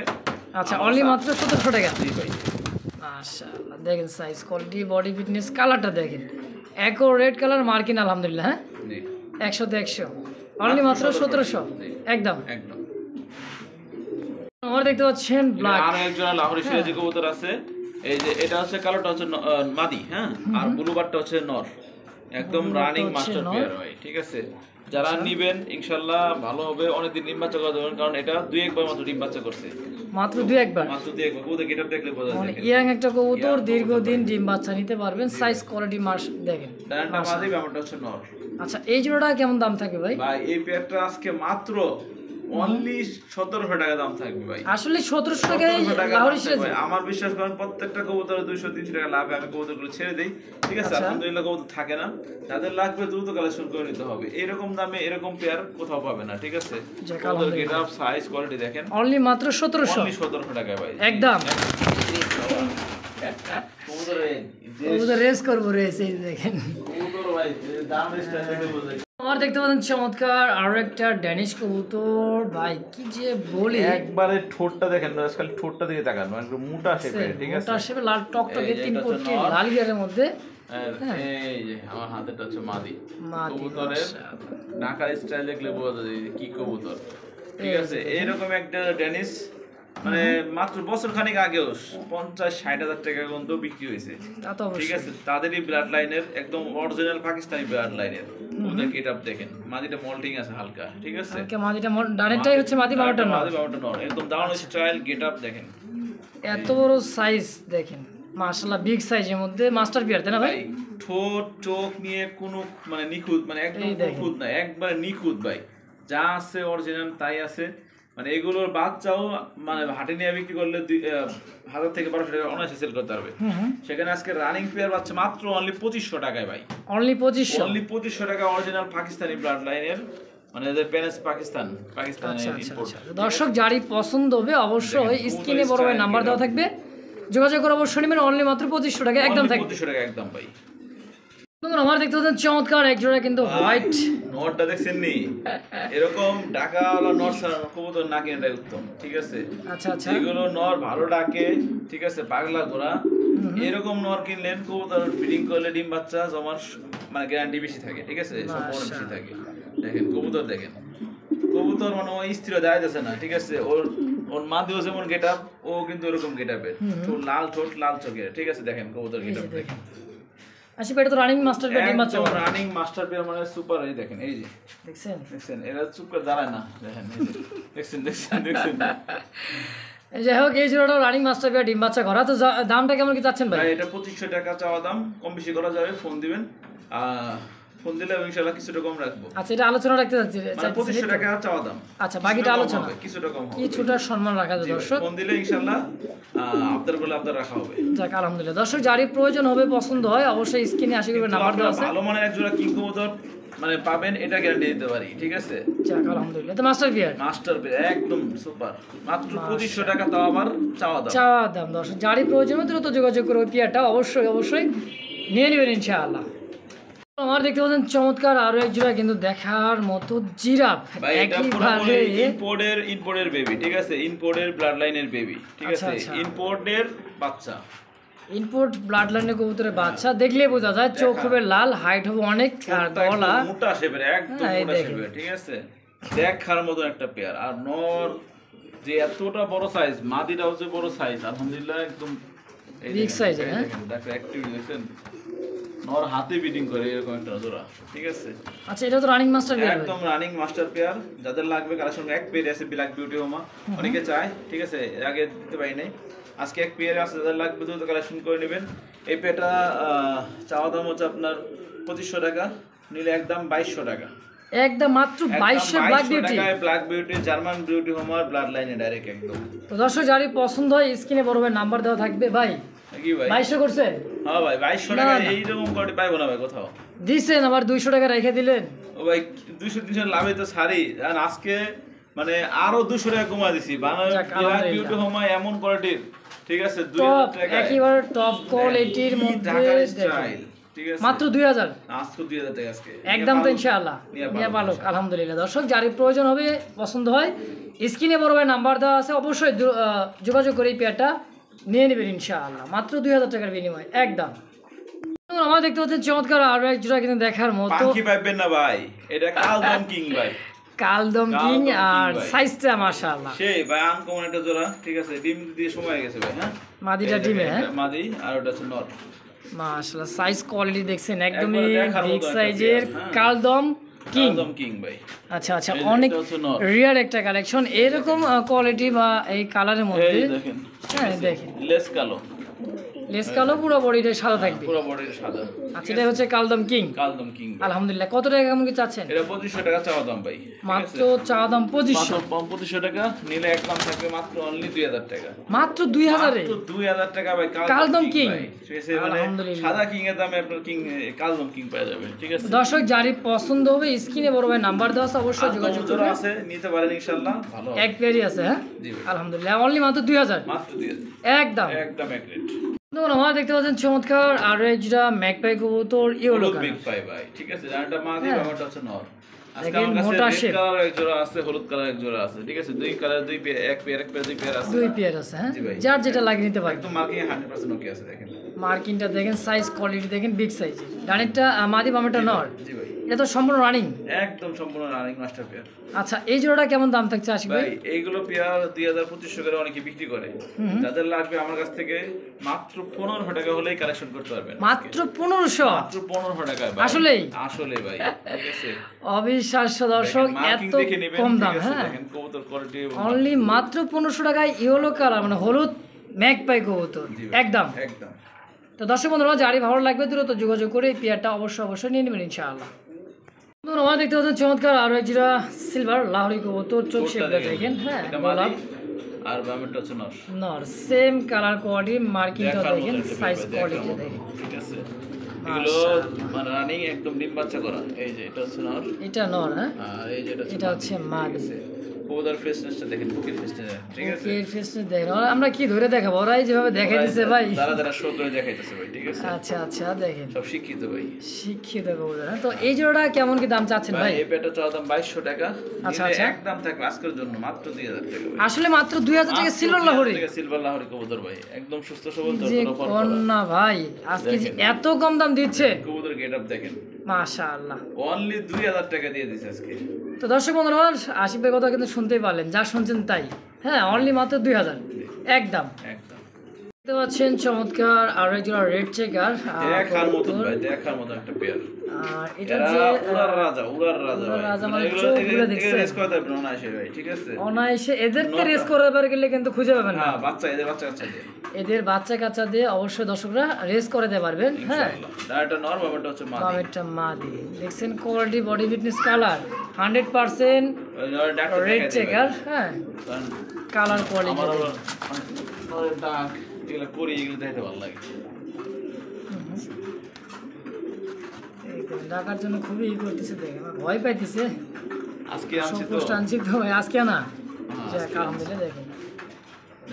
আচ্ছা, অনলি মাত্র 1700 টাকা।
জি ভাই,
মাশাআল্লাহ, দেখেন সাইজ, কোয়ালিটি, বডি ফিটনেস, কালারটা দেখেন, একো রেড কালার মার্কিন, আলহামদুলিল্লাহ। হ্যাঁ,
জি
100 তে 100, অনলি মাত্র 1700 একদম।
একদম।
আমার দেখতে পাচ্ছেন ব্ল্যাক,
আর একজন লাহোরি সিরাজি কবুতর আছে, এই যে এটা হচ্ছে কালোটা হচ্ছে মাদি, হ্যাঁ, আর ব্লুবারটা হচ্ছে নর, একদম রানিং মাস্টার পেয়ার ভাই, ঠিক আছে। যারা নিবেন ইনশাআল্লাহ ভালো হবে, অনেকদিন ডিম বাচ্চা করা যাবে, কারণ এটা 2-1 মাত্র ডিম বাচ্চা করছে,
মাত্র 2-1
মাত্র 2-1 কবুতর গেটআপ দেখলে বোঝা
মানে
যায়।
ইয়াং একটা কবুতর, দীর্ঘদিন ডিম বাচ্চা নিতে পারবেন, সাইজ কোয়ালিটি মাস দেখেন।
ডানটা মাদি, বামটা হচ্ছে নর।
আচ্ছা, এই জোড়াটা কেমন দাম থাকবে ভাই?
ভাই এই পেয়ারটা আজকে মাত্র অনলি 1700 টাকা দাম থাকবে ভাই।
আসলে 1700 টাকায়
1700 টাকা
লাহোরি
দাম থাকবে
সিরাজি।
ভাই। আমার বিশ্বাস করেন প্রত্যেকটা কবুতরে 200-300 টাকা লাভ, আমি কবুতরগুলো ছেড়ে দেই, ঠিক আছে।
আচ্ছা।
আলহামদুলিল্লাহ কবুতর থাকে না, যাদের লাগবে দ্রুত কালেকশন করে নিতে হবে, এরকম দামে এরকম পেয়ার কোথাও পাবে না, ঠিক আছে।
যাক,
কবুতর গেটআপ, সাইজ, কোয়ালিটি দেখেন,
অনলি মাত্র 1700
অনলি 1700 টাকা ভাই
একদম।
কবুতরে
কবুতর রেস করবো, রেস, এই দেখেন।
কবুতর ভাই দাম স্টাইল দেখে বোঝা যায়।
আমার দেখতে পাচ্ছেন চমৎকার আরো একটা ড্যানিশ কবুতর, ভাই কি যে বলি,
একবারে ঠোঁটটা দেখেন, খালি ঠোঁটটা দিকে তাকান, মানে একটু মোটা শেপের, ঠিক আছে।
মোটা শেপে লাল টকটকে
এই যে
3
এটা হচ্ছে
পট্টি
নর।
লাল গিয়ারের মধ্যে।
আর এই যে আমার হাতেটা হচ্ছে মাদি।
মাদি,
কবুতরের
মাশাআল্লাহ।
ঢাকার স্টাইল দেখলে বোঝা যায় যে কি কবুতর, ঠিক আছে। এইরকম একটা ডেনিস মানে মাত্র বছর খানিক আগেও 50-60 হাজার টাকা পর্যন্ত বিক্রি হয়েছে,
তা তো
ঠিক
অবশ্যই।
আছে। তাদেরই ব্লাড লাইনের, একদম অরিজিনাল পাকিস্তানি ব্লাড লাইনের। ওদের গেটআপ দেখেন, মাদিটা মল্টিং আছে হালকা, ঠিক আছে।
ওকে, মাদিটা ডানেরটাই হচ্ছে মাদি, বাবাটা নর।
মাদি, বাবাটা নর, একদম দারুণ স্টাইল, গেটআপ দেখেন।
এত বড় সাইজ দেখেন, মাশাআল্লাহ, বিগ সাইজের মধ্যে মাস্টার পিয়ার, তাই না ভাই?
ভাই ঠোঁট চোখ নিয়ে কোনো মানে নিখুঁত, মানে একদম
এই দেখেন।
নিখুঁত না, একবারে নিখুঁত ভাই, যা আছে অরিজিনাল তাই আছে। মানে এগুলোর বাচ্চাও মানে হাটে নিয়ে বিক্রি করলে 1000 থেকে 1200 টাকা অনায়াসে সেল করতে পারবে। সেখানে আজকে রানিং পেয়ার বাচ্চা মাত্র অনলি 2500 টাকায় ভাই,
অনলি 2500।
অনলি 2500 টাকা, অরিজিনাল পাকিস্তানি ব্লাড লাইনের, মানে এদের প্যারেন্টস পাকিস্তানের
আচ্ছা,
ইম্পোর্ট।
দর্শক যারই পছন্দ হবে অবশ্যই
দেখেন,
স্ক্রিনে বড় ভাই নাম্বার দেওয়া থাকবে, যোগাযোগ করে অবশ্যই নেবেন, অনলি মাত্র 2500 টাকা একদম থাকবে।
2500 টাকা একদম ভাই।
বন্ধুরা, আমার দেখতে পাচ্ছেন চমৎকার এক জোড়া কিন্তু হোয়াইট।
নটটা দেখছেন নি, এরকম ঢাকাওয়ালা নর ছাড়া কবুতর না কেনাটাই উত্তম, ঠিক আছে।
আচ্ছা আচ্ছা,
যেগুলো নর ভালো ডাকে, ঠিক আছে, পাগলা ঘোড়া, এরকম নর কিনলেন, কবুতর ব্রিডিং করলে ডিম বাচ্চা জমার মানে গ্যারান্টি বেশি থাকে, ঠিক আছে, সম্ভাবনা বেশি থাকে। দেখেন কবুতর দেখেন, কবুতর মানে ওই স্ত্রী দেয় যাচ্ছে না, ঠিক আছে। ওর ওর মাদিও যেমন গেটআপ, ও কিন্তু এরকম গেটআপের, লাল ঠোঁট লাল চোখের, ঠিক আছে। দেখেন কবুতর গেটআপ দেখেন,
আশিক ভাই, এটা তো রানিং মাস্টার পিয়ার, ডিম বাচ্চা করা।
রানিং মাস্টার পেয়ার মানে সুপার। এই দেখেন, এই যে
দেখছেন,
দেখছেন, এরা চুপ করে দাঁড়ায় না, দেখেন এই যে, দেখছেন দেখছেন দেখছেন।
যাই হোক, এই জোড়াটাও রানিং মাস্টার পিয়ার, ডিম বাচ্চা করা। তো দামটা কেমন কি চাচ্ছেন ভাই?
ভাই এটা 2500 টাকা চাওয়া দাম, কম বেশি করা যাবে, ফোন দিবেন, ফোন দিলে ইনশাআল্লাহ কিছুটা কম রাখবো।
আচ্ছা, এটা আলোচনা রাখতে চাচ্ছি,
মানে 2500 টাকা চাওয়া দাম।
আচ্ছা, বাকিটা আলোচনা,
কিছুটা কম হবে,
কিছুটা সম্মান রাখা যায় দর্শক।
ফোন দিলে ইনশাআল্লাহ আপনাদের বলে আপনাদের রাখা হবে।
যাক, আলহামদুলিল্লাহ। দর্শক যারই প্রয়োজন হবে, পছন্দ হয়, অবশ্যই স্ক্রিনে আশিক ভাই নাম্বার দেওয়া আছে।
ভালো মানের এক জোড়া কিং কবুতর মানে পাবেন, এটা গ্যারান্টি দিতে পারি, ঠিক আছে।
যাক, আলহামদুলিল্লাহ। তো মাস্টার পিয়ার,
মাস্টার পেয়ার একদম সুপার, মাত্র 2500 টাকা, তাও আবার চাওয়া দাম।
চাওয়া দাম। দর্শক যারই প্রয়োজন হবে দ্রুত যোগাযোগ করে ওই পিয়ারটা অবশ্যই অবশ্যই নিয়ে নেবেন ইনশাআল্লাহ। আমার দেখতে পাচ্ছেন চমৎকার আরো এক জোড়া কিন্তু দেখার মতো জিরাফ,
ভাই এটা পুরোপুরি ইম্পোর্টের বেবি, ঠিক আছে, ইম্পোর্টের ব্লাড লাইনের বেবি, ঠিক
আচ্ছা,
আছে,
আচ্ছা।
ইম্পোর্টের বাচ্চা,
ইনপুট ব্লাড লাইনের কবুতরের বাচ্চা, দেখলেই বোঝা যায়, চোখ হবে লাল, হাইট হবে অনেক, আর গলা
মোটা শেপের, একদম
হ্যাঁ, এই
মোটা
দেখেন।
শেপের, ঠিক আছে, দেখার মতো একটা পেয়ার। আর নর যে এতটা বড় সাইজ, মাদিটাও যে বড় সাইজ, আলহামদুলিল্লাহ একদম
বিগ সাইজের। হ্যাঁ,
দেখো অ্যাক্টিভিটি দেখেন, নর হাতে বিডিং করে এরকম একটা জোড়া, ঠিক আছে।
আচ্ছা, এটা তো রানিং মাস্টার পিয়ার
একদম রানিং মাস্টার পেয়ার, যাদের লাগবে কালেকশন এক পেয়ার আছে ব্ল্যাক বিউটি হোমা, অনেকে চায়, ঠিক আছে, এর আগে দিতে পারি নাই, আজকে এক পেয়ার আছে, যাদের লাগবে দ্রুত কালেকশন করে নেবেন। এই পেয়ারটা চাওয়া দাম হচ্ছে আপনার 2500 টাকা, নিলে একদম 2200 টাকা,
একদম মাত্র 2200 black beauty.
Black beauty, German beauty Homer blood লাইনে ডাইরেক্ট একদম।
তো দর্শক যারই পছন্দ হয় স্ক্রিনে বড় ভাই নাম্বার দেওয়া থাকবে। ভাই
কি ভাই
2200 করছেন?
হ্যাঁ ভাই 2200
না,
টাকা
না।
এইরকম কোয়ালিটি পাইবো না ভাই কোথাও।
দিছেন, আবার 200 টাকা রেখে দিলেন।
ও ভাই 200-300 লাভে তো ছাড়ি, আর আজকে মানে আরো 200 টাকা কমা দিছি,
যাক,
ব্ল্যাক
আলহামদুলিল্লাহ।
বিউটি হোমা এমন কোয়ালিটির, ঠিক আছে,
টপ,
2000 টাকা
একেবারে টপ কোয়ালিটির মধ্যে
ঢাকার
দেখেন।
স্টাইল, ঠিক আছে
মাত্র 2000
আজকে 2000 টাকা আজকে
একদম তো ইনশাআল্লাহ নিয়ে পালক আলহামদুলিল্লাহ। দর্শক যারই প্রয়োজন হবে পছন্দ হয় স্ক্রিনে বড় ভাই নাম্বার দেওয়া আছে, অবশ্যই যোগাযোগ করে এই পেয়ারটা নিয়ে নেবেন ইনশাআল্লাহ মাত্র 2000 টাকার বিনিময়ে একদম। আমরা দেখতে পাচ্ছেন চমৎকার আরো এক জোড়া কিন্তু দেখার মতো,
পাখি পাইবেন না ভাই, এটা কালদম কিং ভাই,
কালদম কিং আর সাইজটা মাশাআল্লাহ
সেই ভাই আনকমন একটা জোড়া। ঠিক আছে ডিম দিয়ে সময় গেছে ভাই। হ্যাঁ
মাদিটা ডিমে, হ্যাঁ
মাদি আর ওটা হচ্ছে নর।
মাশাআল্লাহ সাইজ কোয়ালিটি দেখছেন একদমই বিগ সাইজের কালদম কিং ভাই। আচ্ছা আচ্ছা অনেক রিয়ার একটা কালেকশন এরকম কোয়ালিটি বা এই কালারের মধ্যে।
দেখেন
হ্যাঁ দেখেন
লেস কালো,
লেস কালো, পুরো বডিটা সাদা থাকবে,
পুরো বডিটা সাদা।
আচ্ছা এটা হচ্ছে কালদম কিং। আলহামদুলিল্লাহ। কত টাকা কেমন কি চাচ্ছেন?
এটা 2500 টাকা চাওয়া দাম ভাই,
মাত্র চাওয়া দাম
2500 টাকা, নিলে একদম থাকবে মাত্র অনলি 2000 টাকা,
মাত্র 2000 এ
2000 টাকা ভাই
কালদম কিং।
আলহামদুলিল্লাহ সাদা কিং এর দামে আপনার কিং কালদম কিং পেয়ে যাবেন। ঠিক আছে
দর্শক যারই পছন্দ হবে স্ক্রিনে বড় ভাই নাম্বার দেওয়া আছে, অবশ্যই যোগাযোগ করবেন।
আছে নিতে পারেন ইনশাআল্লাহ। ভালো
এক পেয়ারই আছে। হ্যাঁ আলহামদুলিল্লাহ অনলি মাত্র 2000 একদম
একদম এক রেট।
আমরা দেখতে পাচ্ছেন চমৎকার আরো এক জোড়া ম্যাকপাই কবুতর ইয়েলো কালার।
ম্যাকপাই ভাই ঠিক আছে, জানটা মাদি বাবাটা হচ্ছে নর। আজকে
দেখেন
আমার
মোটা
কাছে
শেপ,
রেড কালার এক জোড়া আছে, হলুদ কালার এক জোড়া আছে। ঠিক আছে দুই কালার দুই পেয়ার, এক পেয়ার দুই পেয়ার আছে,
দুই পেয়ার আছে। হ্যাঁ
জি ভাই।
যার যেটা লাগিয়ে নিতে পারবে।
একদম মার্কিং 100% ওকে আছে। দেখেন
মার্কিংটা দেখেন, সাইজ কোয়ালিটি দেখেন, বিগ সাইজের। ডানেরটা মাদি বামেরটা নর।
জি ভাই
এটা তো সম্পূর্ণ রানিং,
একদম সম্পূর্ণ রানিং মাস্টার পেয়ার।
আচ্ছা এই জোড়াটা কেমন দাম থাকছে আশিক ভাই?
ভাই এইগুলো পেয়ার 2000-2500 করে অনেকে বিক্রি করে। যাদের লাগবে আমার কাছ থেকে মাত্র 1500 টাকা হলেই কালেকশন করতে পারবেন।
মাত্র 1500?
মাত্র 1500 টাকা ভাই।
আসলেই
আসলে ভাই ঠিক আছে
অবিশ্বাস্য দর্শক, এত কম দাম। হ্যাঁ
দেখেন কবুতর কোয়ালিটি
অনলি মাত্র 1500 টাকায় ইয়েলো কালার মানে হলুদ ম্যাকপাই কবুতর একদম। তো দর্শক বন্ধুরা যারই ভালো লাগবে দ্রুত যোগাযোগ করে এই পেয়ারটা অবশ্যই নিয়ে নেবেন ইনশাআল্লাহ। আমরা দেখতে পাচ্ছেন চমৎকার আরো এক জোড়া সিলভার লাহোরি কবুতর, চোখ শেপটা দেখেন। হ্যাঁ গোলাপ
আর বামেরটা হচ্ছে নর।
নর সেম কালার কোয়ালিটি, মার্কিংটা দেখেন, সাইজ কোয়ালিটি দেখেন।
ঠিক আছে এগুলো মানে রানিং একদম ডিম বাচ্চা করা। এই যে এটা হচ্ছে নর,
এটা নর। হ্যাঁ
আর এই যে
এটা হচ্ছে মাদি।
ওদের ফেসনেসটা দেখেন, বুকের ফেসনেস। ঠিক আছে
বুকের ফেসনেস দেখেন। আমরা কি ধরে দেখাবো, ওরাই যেভাবে দেখাই দিছে ভাই,
যারা শো করে দেখাইতেছে ভাই। ঠিক আছে
আচ্ছা আচ্ছা দেখেন
সব শিক্ষিত ভাই,
শিক্ষিত কবুতর। তো এই জোড়াটা কেমন কি দাম চাচ্ছেন ভাই?
এই পেটা চাওয়া দাম 2200 টাকা।
আচ্ছা আচ্ছা
একদম থাকবে আজকের জন্য মাত্র 2000 টাকা ভাই।
আসলে মাত্র 2000 টাকা সিলভার লাহোরি,
সিলভার লাহোরি কবুতর ভাই, একদম সুস্থ সবল
যে কোন না ভাই আজকে যে এত কম দাম দিচ্ছে।
কবুতর গেটআপ দেখেন
মাশাআল্লাহ,
অনলি 2000 টাকা দিয়ে দিছে আজকে।
তো দর্শক বন্ধুরা আশিক ভাইয়ের কথা কিন্তু শুনতেই পারলেন, যা শুনছেন তাই। হ্যাঁ অনলি মাত্র 2000 একদম। দেখতে পাচ্ছেন চমৎকার আর এক জোড়া রেড চেকার,
দেখার মতো ভাই, দেখার মতো একটা পেয়ার।
আর এটা যে
উড়ার রাজা
মানে চোখগুলো দেখছেন
রেস করতে পারবে না আসে ভাই। ঠিক আছে
অনায়াসে এদেরকে রেস করার পরে গেলে কিন্তু খুঁজে পাবেন না।
হ্যাঁ বাচ্চা এদের বাচ্চা দিয়ে,
এদের বাচ্চা কাচ্চা দিয়ে অবশ্যই দর্শকরা রেস করে দিতে পারবেন। হ্যাঁ
এটা নরমাল, এটা হচ্ছে মাদি।
বামেরটা মাদি দেখছেন, quality body fitness colour 100% red checker. হ্যাঁ কালার কোয়ালিটি
আমার ডাক এগুলো করি, এগুলো দেখতে ভালো লাগে।
ডাকার জন্য খুবই ই করতেছে, দেখে ভয় পাইতেছে।
আজকে আনছি তো,
আনছি তো আজকে না, যাক আলহামদুলিল্লাহ। দেখেন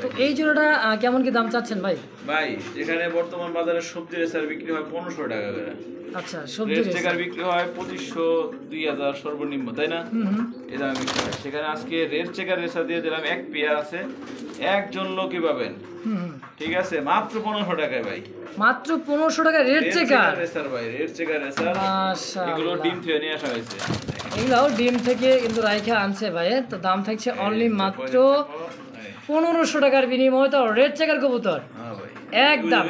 তো এই জোড়াটা কেমন কি দাম চাচ্ছেন ভাই?
ভাই যেখানে বর্তমান বাজারে সবজি রেসার বিক্রি হয় 1500 টাকা করে,
আচ্ছা সবজি
রেসার বিক্রি হয় 2500 2000 সর্বনিম্ন, তাই না? এই দামে বিক্রি হয়। সেখানে আজকে রেড চেকার রেসার দিয়ে দিলাম, এক পেয়ার আছে, একজন লোকই পাবেন। ঠিক আছে মাত্র 1500 টাকায় ভাই,
মাত্র 1500 টাকা রেড চেকার
রেসার ভাই, রেড চেকার রেসার। এগুলো ডিম থেকে নিয়ে আসা হয়েছে,
এগুলাও ডিম থেকে কিন্তু রাইখা আনছে ভাই। তো দাম থাকছে অনলি মাত্র 1500 টাকার বিনিময়ে, তো রেড চেকার কবুতর একদম।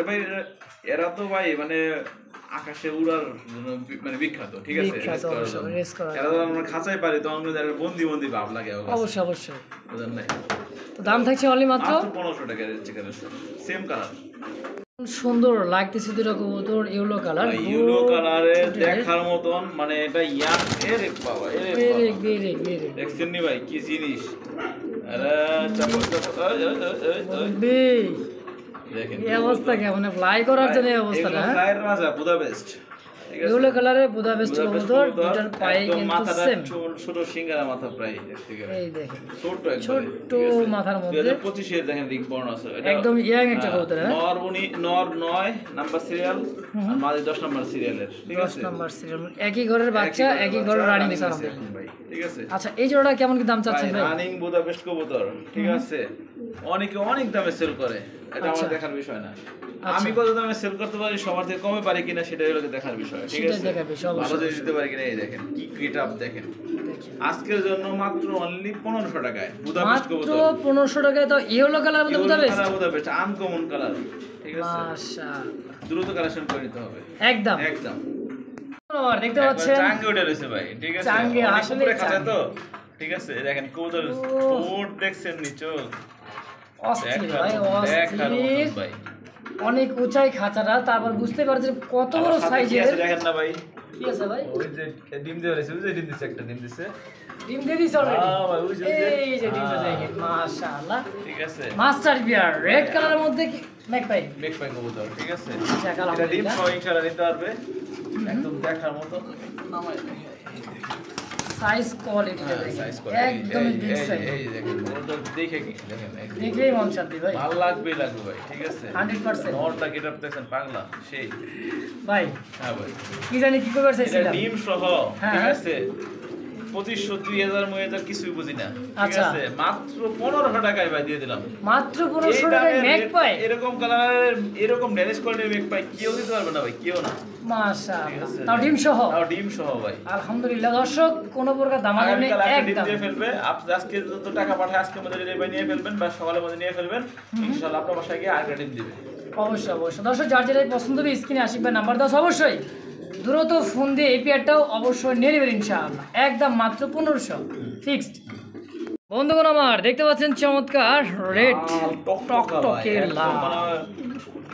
ভাই এরা তো ভাই মানে আকাশে উড়ার জন্য মানে বিখ্যাত। ঠিক আছে এরা তো আমরা খাঁচাই পারি, তো আমরা বন্দি বন্দি ভাব লাগে।
অবশ্যই অবশ্যই
বুঝলেন নাই?
তো দাম থাকছে অনলি মাত্র
1500 টাকা রেড চেকার সেম কালার।
সুন্দর লাগতেছে দুটো কবুতর, ইয়েলো কালার,
ইয়েলো কালারে দেখার মতন, মানে এটা ইয়াং এর বাবা দেখছেন নি ভাই কি জিনিস। আরে দেখেন
এই অবস্থা কেমন ফ্লাই করার জন্য এই অবস্থাটা।
ফ্লাইয়ের রাজা বুদাপেস্ট। ঠিক ঠিক আছে
ইয়েলো কালারের বুদাপেস্ট
বুদাপেস্ট
কবুতর,
কবুতর,
দুটার পায়ে
একদম
কিন্তু
মাথাটা
সেম।
ছোট সিঙ্গারা মাথা প্রায় এর থেকে
এই দেখেন
ছোট একবারে,
ছোট্ট
ঠিক আছে?
মাথার মধ্যে
2025 এর দেখেন রিং বর্ণ আছে এটা
একদম ইয়াং একটা কবুতর, হ্যাঁ
নর 9 নাম্বার সিরিয়াল আর মাদি 10 নাম্বার সিরিয়ালের, ঠিক
10
আছে
নাম্বার সিরিয়াল, একই ঘরের বাচ্চা, একই ঘরের রানিং আছে আমাদের।
ভাই, ঠিক আছে
আচ্ছা এই জোড়াটা কেমন কি দাম চাচ্ছেন ভাই?
রানিং বুদাপেস্ট কবুতর, ঠিক আছে অনেকে অনেক দামে সেল করে, এটা
আচ্ছা।
আমার দেখার বিষয় না। আমি কত দামে সেল করতে পারি, সবার থেকে কমে পারি কিনা সেটাই হলো দেখার বিষয়, ঠিক
সেটাই
আছে
দেখার বিষয়,
ভালো
অবশ্যই।
জিনিস দিতে পারি কিনা। এই দেখেন কি গেটআপ দেখেন,
দেখি।
আজকের জন্য মাত্র অনলি 1500 টাকায় বুদাপেস্ট
মাত্র
কবুতর,
1500 টাকায় তো ইয়েলো কালার মধ্যে বুদাপেস্ট।
বুদাপেস্ট আনকমন কালার, ঠিক আছে
মাশাআল্লাহ
দ্রুত কালেকশন করে নিতে হবে
একদম।
একদম।
ধন্যবাদ, দেখতে পাচ্ছেন
চাঙ্গে উঠে রয়েছে ভাই, ঠিক আছে
চাঙ্গে,
অনেক
আসলে
উপরে খাঁচা
চাঙ্গে।
তো, ঠিক আছে দেখেন কবুতর ঠোঁট দেখছেন নিচো,
অস্থির ভাই
দেখার মতন
অস্থির,
ভাই।
অনেক উঁচাই খাঁচাটা, তারপর বুঝতে পারছেন কত বড়
আমার সাথে কি
সাইজের।
আছে দেখেন না ভাই,
কি আছে ভাই?
ওই যে ডিম দিয়ে রয়েছে, ওই যে ডিম দিছে, একটা ডিম দিছে,
ডিম দিয়ে দিছে অলরেডি।
হ্যাঁ ভাই, ওই যে, ওই যে।
এই যে ডিমটা
হ্যাঁ।
দেখেন মাশাআল্লাহ,
ঠিক আছে
মাস্টার বিয়ার রেড কালারের মধ্যে কি ম্যাকপাই।
মেক পাই কবুতর, ঠিক আছে
যাক,
এটা ডিম
আলহামদুলিল্লাহ।
সহ ইনশাআল্লাহ নিতে পারবে, একদম দেখার মতো নামায়
সাইজ কোয়ালিটিটা দেখেন
সাইজ করে
একদম বিগ সাইজ,
এই দেখেন কবুতর দেখে কি দেখেন এই যে।
দেখলেই মন শান্তি ভাই
ভালো লাগবে ভাই, ঠিক আছে
100%।
নরটা গেটআপ দেখছেন পাগলা সেই,
ভাই
হ্যাঁ ভাই
কি জানি কি করবে
এটা
চাইছিলাম।
ডিম সহ,
হ্যাঁ,
ঠিক
হ্যাঁ।
আছে 2500 2000 মহিলা কিছুই বুঝি না, ঠিক
আচ্ছা।
আছে মাত্র 1500 টাকায় ভাই দিয়ে দিলাম।
মাত্র
এই
1500 টাকায়
দামের
ম্যাকপাই।
এরকম কালারের এরকম ড্যামেজ কোয়ালিটির মেক পাই কেউ দিতে পারবে না ভাই, কেউ না, ঠিক
মাশাআল্লাহ,
আছে
তাও ডিম সহ।
তাও ডিম সহ ভাই।
আলহামদুলিল্লাহ দর্শক, কোনো প্রকার দামাদামি নেই,
আগামীকাল একটা ডিম
একদম
দিয়ে ফেলবে, আপনি আজকে যত টাকা পাঠায় আজকের মধ্যে ডেলিভারি নিয়ে ফেলবেন বা সকালের মধ্যে নিয়ে ফেলবেন, ইনশাআল্লাহ আপনার বাসায় গিয়ে আরেকটা ডিম দিবে।
অবশ্যই অবশ্যই। দর্শক যার যেটাই পছন্দ হবে স্ক্রিনে আশিক ভাই নাম্বার দাও, অবশ্যই দ্রুত ফোন দিয়ে এই পেয়ারটাও অবশ্যই নিয়ে নেবেন ইনশাআল্লাহ, একদম মাত্র 1500 ফিক্সড। বন্ধুগণ আমার দেখতে পাচ্ছেন চমৎকার রেড
লাল
টকটকে
একদম
লাল,
মানে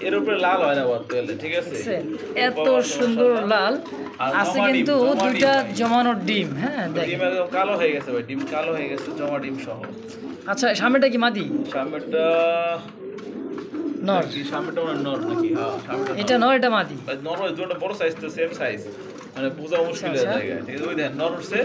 এর উপরে লাল হয় না বলতে, ঠিক আছে
দেখছেন? এত সুন্দর লাল
আর
আছে
জমা ডিম,
কিন্তু
জমা ডিম
দুইটা
ভাই।
জমানোর ডিম, হ্যাঁ
ডিম
দেখেন।
একদম কালো হয়ে গেছে ভাই, ডিম কালো হয়ে গেছে জমা ডিম সহ।
আচ্ছা সামনেটা কি মাদি
সামনেটা
নর?
কি সামনেটা মানে নর নাকি? হ্যাঁ সামনেটা
এটা নর, এটা মাদি।
নর হয়, দুটো বড় সাইজ তো সেম সাইজ, মানে বোঝা মুশকিল হয়ে
আচ্ছা।
যায়, ঠিক আছে ওই দেখেন নর উঠছে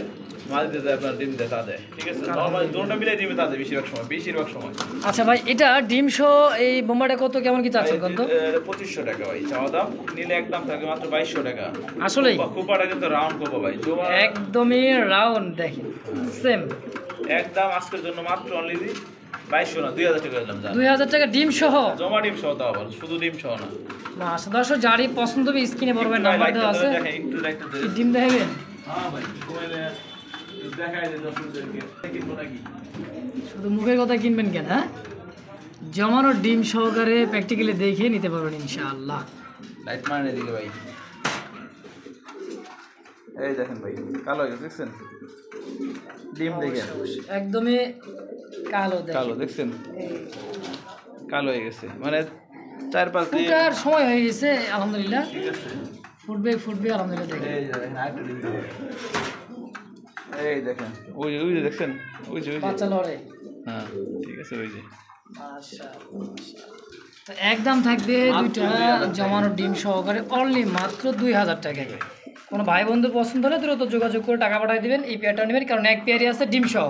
মাঝে যায় আপনার ডিম দেয় তা দেয়, ঠিক আছে নরমাল দুটোটা মিলাই ডিমে তা দেয় বেশিরভাগ সময়।
আচ্ছা ভাই এটা ডিম সহ এই বোম্বাটা কত কেমন কি চাচ্ছেন কত?
2500 টাকা ভাই চাওয়া দাম, নিলে একদম থাকে মাত্র 2200 টাকা।
আসলেই
কুপাটা কিন্তু রাউন্ড কোপা ভাই, জমা
একদমই রাউন্ড দেখেন সেম।
একদম আজকের জন্য মাত্র অনলি 2200 না 2000 টাকা দিলাম জান,
2000 টাকা ডিম সহ।
জমা ডিম সহ দাও আবার, শুধু ডিম সহ না।
আচ্ছা দর্শক যারই পছন্দ হবে স্ক্রিনে বড় ভাই নাম্বার দেওয়া আছে,
দেখেন একটু লাইটটা
কি ডিম দেখাবেন?
হ্যাঁ ভাই কোয়েলে দেখাই দে দর্শকদেরকে কিনবো নাকি।
শুধু মুখের কথা কিনবেন কেন, হ্যাঁ জমানো ডিম সহকারে প্র্যাকটিক্যালি দেখে নিতে পারবেন ইনশাআল্লাহ।
লাইট মারেন এদিকে ভাই, এই দেখেন ভাই কালো হয়ে গেছে দেখছেন, ডিম দেখেন
একদমই কালো
কালো
দেখেন,
দেখছেন কালো হয়ে গেছে, মানে 4-5 দিন,
ফুটার সময় হয়ে গেছে আলহামদুলিল্লাহ,
ঠিক আছে
ফুটবে ফুটবে আলহামদুলিল্লাহ দেখেন।
এই যে দেখেন আরেকটা ডিম দেখেন, এই দেখেন ওই যে দেখছেন ওই যে
বাচ্চা লড়ে
হ্যাঁ ঠিক আছে ওই যে
তো একদম থাকবে
মাত্র
দুইটা
2000 টাকা।
জমানো ডিম সহকারে অনলি মাত্র 2000 টাকায়। কোনো ভাই বন্ধুর পছন্দ হলে দ্রুত যোগাযোগ করে টাকা পাঠিয়ে দিবেন, এই পেয়ারটা নেবেন কারণ এক পেয়ারই আছে ডিম সহ,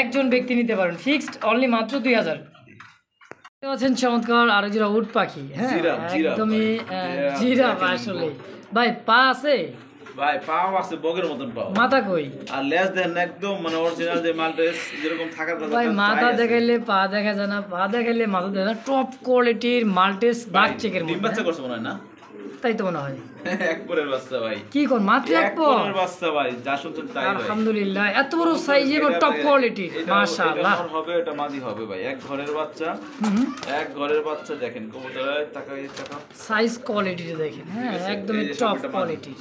একজন ব্যক্তি নিতে পারেন, ফিক্সড অনলি মাত্র 2000। আছেন চমৎকার আর যেটা উট পাখি, হ্যাঁ
জিরাফ, জিরাফ
একদমই
ভাই।
জিরাফ
জিরাফ
আসলে ভাই পা আছে,
ভাই পাও আছে বগের মতন পাও,
মাথা কই
আর লেজ দেন একদম মানে অরিজিনাল যে মালটেস যেরকম থাকার কথা
ভাই?
তার
মাথা
তাই আছে।
দেখাইলে পা দেখা যায় না, পা দেখাইলে মাথা দেখা যায় না, টপ কোয়ালিটির মাল্টেস বাঘ চেকের
ডিম
মধ্যে,
বাচ্চা করছে মনে হয় না?
তাই তো মনে হয়।
এক পরের বাচ্চা ভাই,
কি কোন মাত্র
এক
এক পর?
পরের বাচ্চা ভাই, যা শুনছেন তাই ভাই।
আলহামদুলিল্লাহ এত বড় সাইজ এবং টপ কোয়ালিটির, মাশাআল্লাহ।
এটা হবে এটা মাদি হবে ভাই, এক ঘরের বাচ্চা, এক ঘরের বাচ্চা দেখেন কবুতর টাকা
সাইজ কোয়ালিটিটা দেখেন, হ্যাঁ
ঠিক আছে,
একদমই
এই যে
টপ
সামনেটা মাদি।
কোয়ালিটির।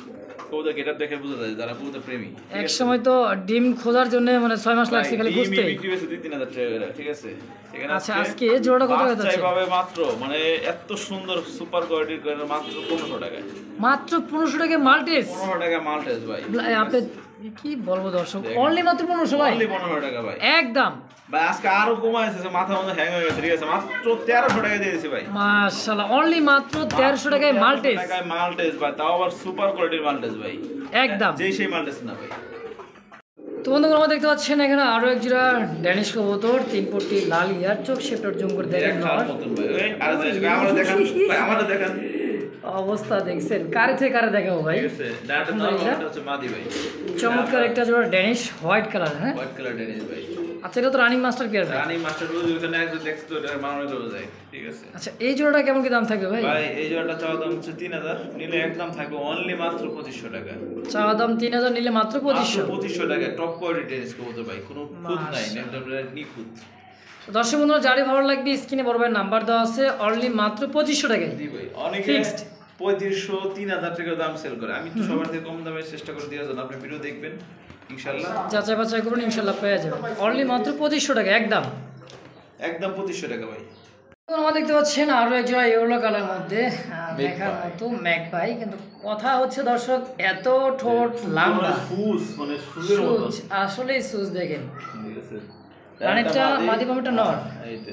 কবুতর গেটআপ দেখে বোঝা যায় যারা কবুতর প্রেমী, ঠিক
এক
আছে?
সময় তো ডিম খোঁজার জন্য মানে 6 মাস লাগছে খালি
ভাই, ডিমই
খুঁজতে।
বিক্রি হয়েছে 2-3 হাজার টাকা করে, ঠিক আছে? এখানে
আচ্ছা আজকে জোড়াটা কত টাকা
বাচ্চাই
যাচ্ছে?
পাবে মাত্র মানে এত সুন্দর সুপার কোয়ালিটির করে মাত্র 1500 টাকায়।
মাত্র 1500 টাকা মাল্টেস।
1500 টাকা মাল্টেস ভাই,
আপনি কি বলবো দর্শক, অনলি মাত্র 1500 ভাই,
অনলি 1500 টাকা ভাই
একদম
ভাই। আজকে আরো কমাইছে, মাথা মধ্যে হ্যাং হয়ে গেছে, ঠিক আছে, মাত্র 1300 টাকা দিয়ে দিয়েছি ভাই।
মাশাআল্লাহ, অনলি মাত্র 1300 টাকায় মাল্টেজ,
টাকায় মাল্টেজ ভাই, তাও আবার সুপার কোয়ালিটির মাল্টেজ ভাই,
একদম
যেই সেই মাল্টেজ না ভাই।
তো বন্ধুরা আমরা দেখতে পাচ্ছেন এখানে আরো এক জোড়া ড্যানিশ কবুতর, 3 পট্টি লাল ইয়ার, চোখ শেপটার জুম করে দেখেন
দেখার মতন ভাই। এই আরে আমরা দেখান ভাই, আমাদের দেখান
অবস্থা দেখছেন, কারে থেকে কারে দেখাবো ভাই।
ঠিক আছে, ডাটা দাও, এটা হচ্ছে মাদি ভাই,
চমৎকার একটা জোড়া ড্যানিশ হোয়াইট কালার। হ্যাঁ
হোয়াইট কালার ডেনিস ভাই।
আচ্ছা, এটা তো রানিং মাস্টার পেয়ার ভাই।
রানী মাস্টার রোজ ওখানে একজন দেখছে তো, এটা মানানো করে যায়, ঠিক আছে।
আচ্ছা, এই জোড়াটা কেমন কি দাম থাকবে ভাই?
ভাই এই জোড়াটা চাওয়া দাম হচ্ছে 3000, নিলে একদম থাকবে অনলি মাত্র 2500 টাকা।
চাওয়া দাম 3000, নিলে মাত্র 2500।
2500 টাকা, টপ কোয়ালিটি ডেনিস কবুতর ভাই, কোনো খুঁত নাই, একদম নিখুঁত।
দর্শক বন্ধুরা যারই ভালো লাগবে স্ক্রিনে বড় ভাই নাম্বার দেওয়া আছে, অনলি মাত্র 2500 টাকায়
জি ভাই, অনেকে
ফিক্সড
3500 3000 টাকা দাম সেল করে, আমি একটু সবার থেকে কম দামে চেষ্টা করে দেওয়ার জন্য, আপনি ভিডিও দেখবেন ইনশাআল্লাহ,
যাচাই বাছাই করুন, ইনশাআল্লাহ পেয়ে যাবেন অনলি মাত্র 2500 টাকা একদম।
একদম 2500 টাকা ভাই।
আমরা দেখতে পাচ্ছেন আরো এক জোড়া ইয়েলো কালার মধ্যে দেখার মতো ম্যাকপাই, কিন্তু কথা হচ্ছে দর্শক এত ঠোঁট লম্বা,
সুজ মানে সুজের মতো,
সুজ আসলেই সুজ দেখেন।
ঠিক আছে,
রানিটা মাদি পামেটা নর,
এইটা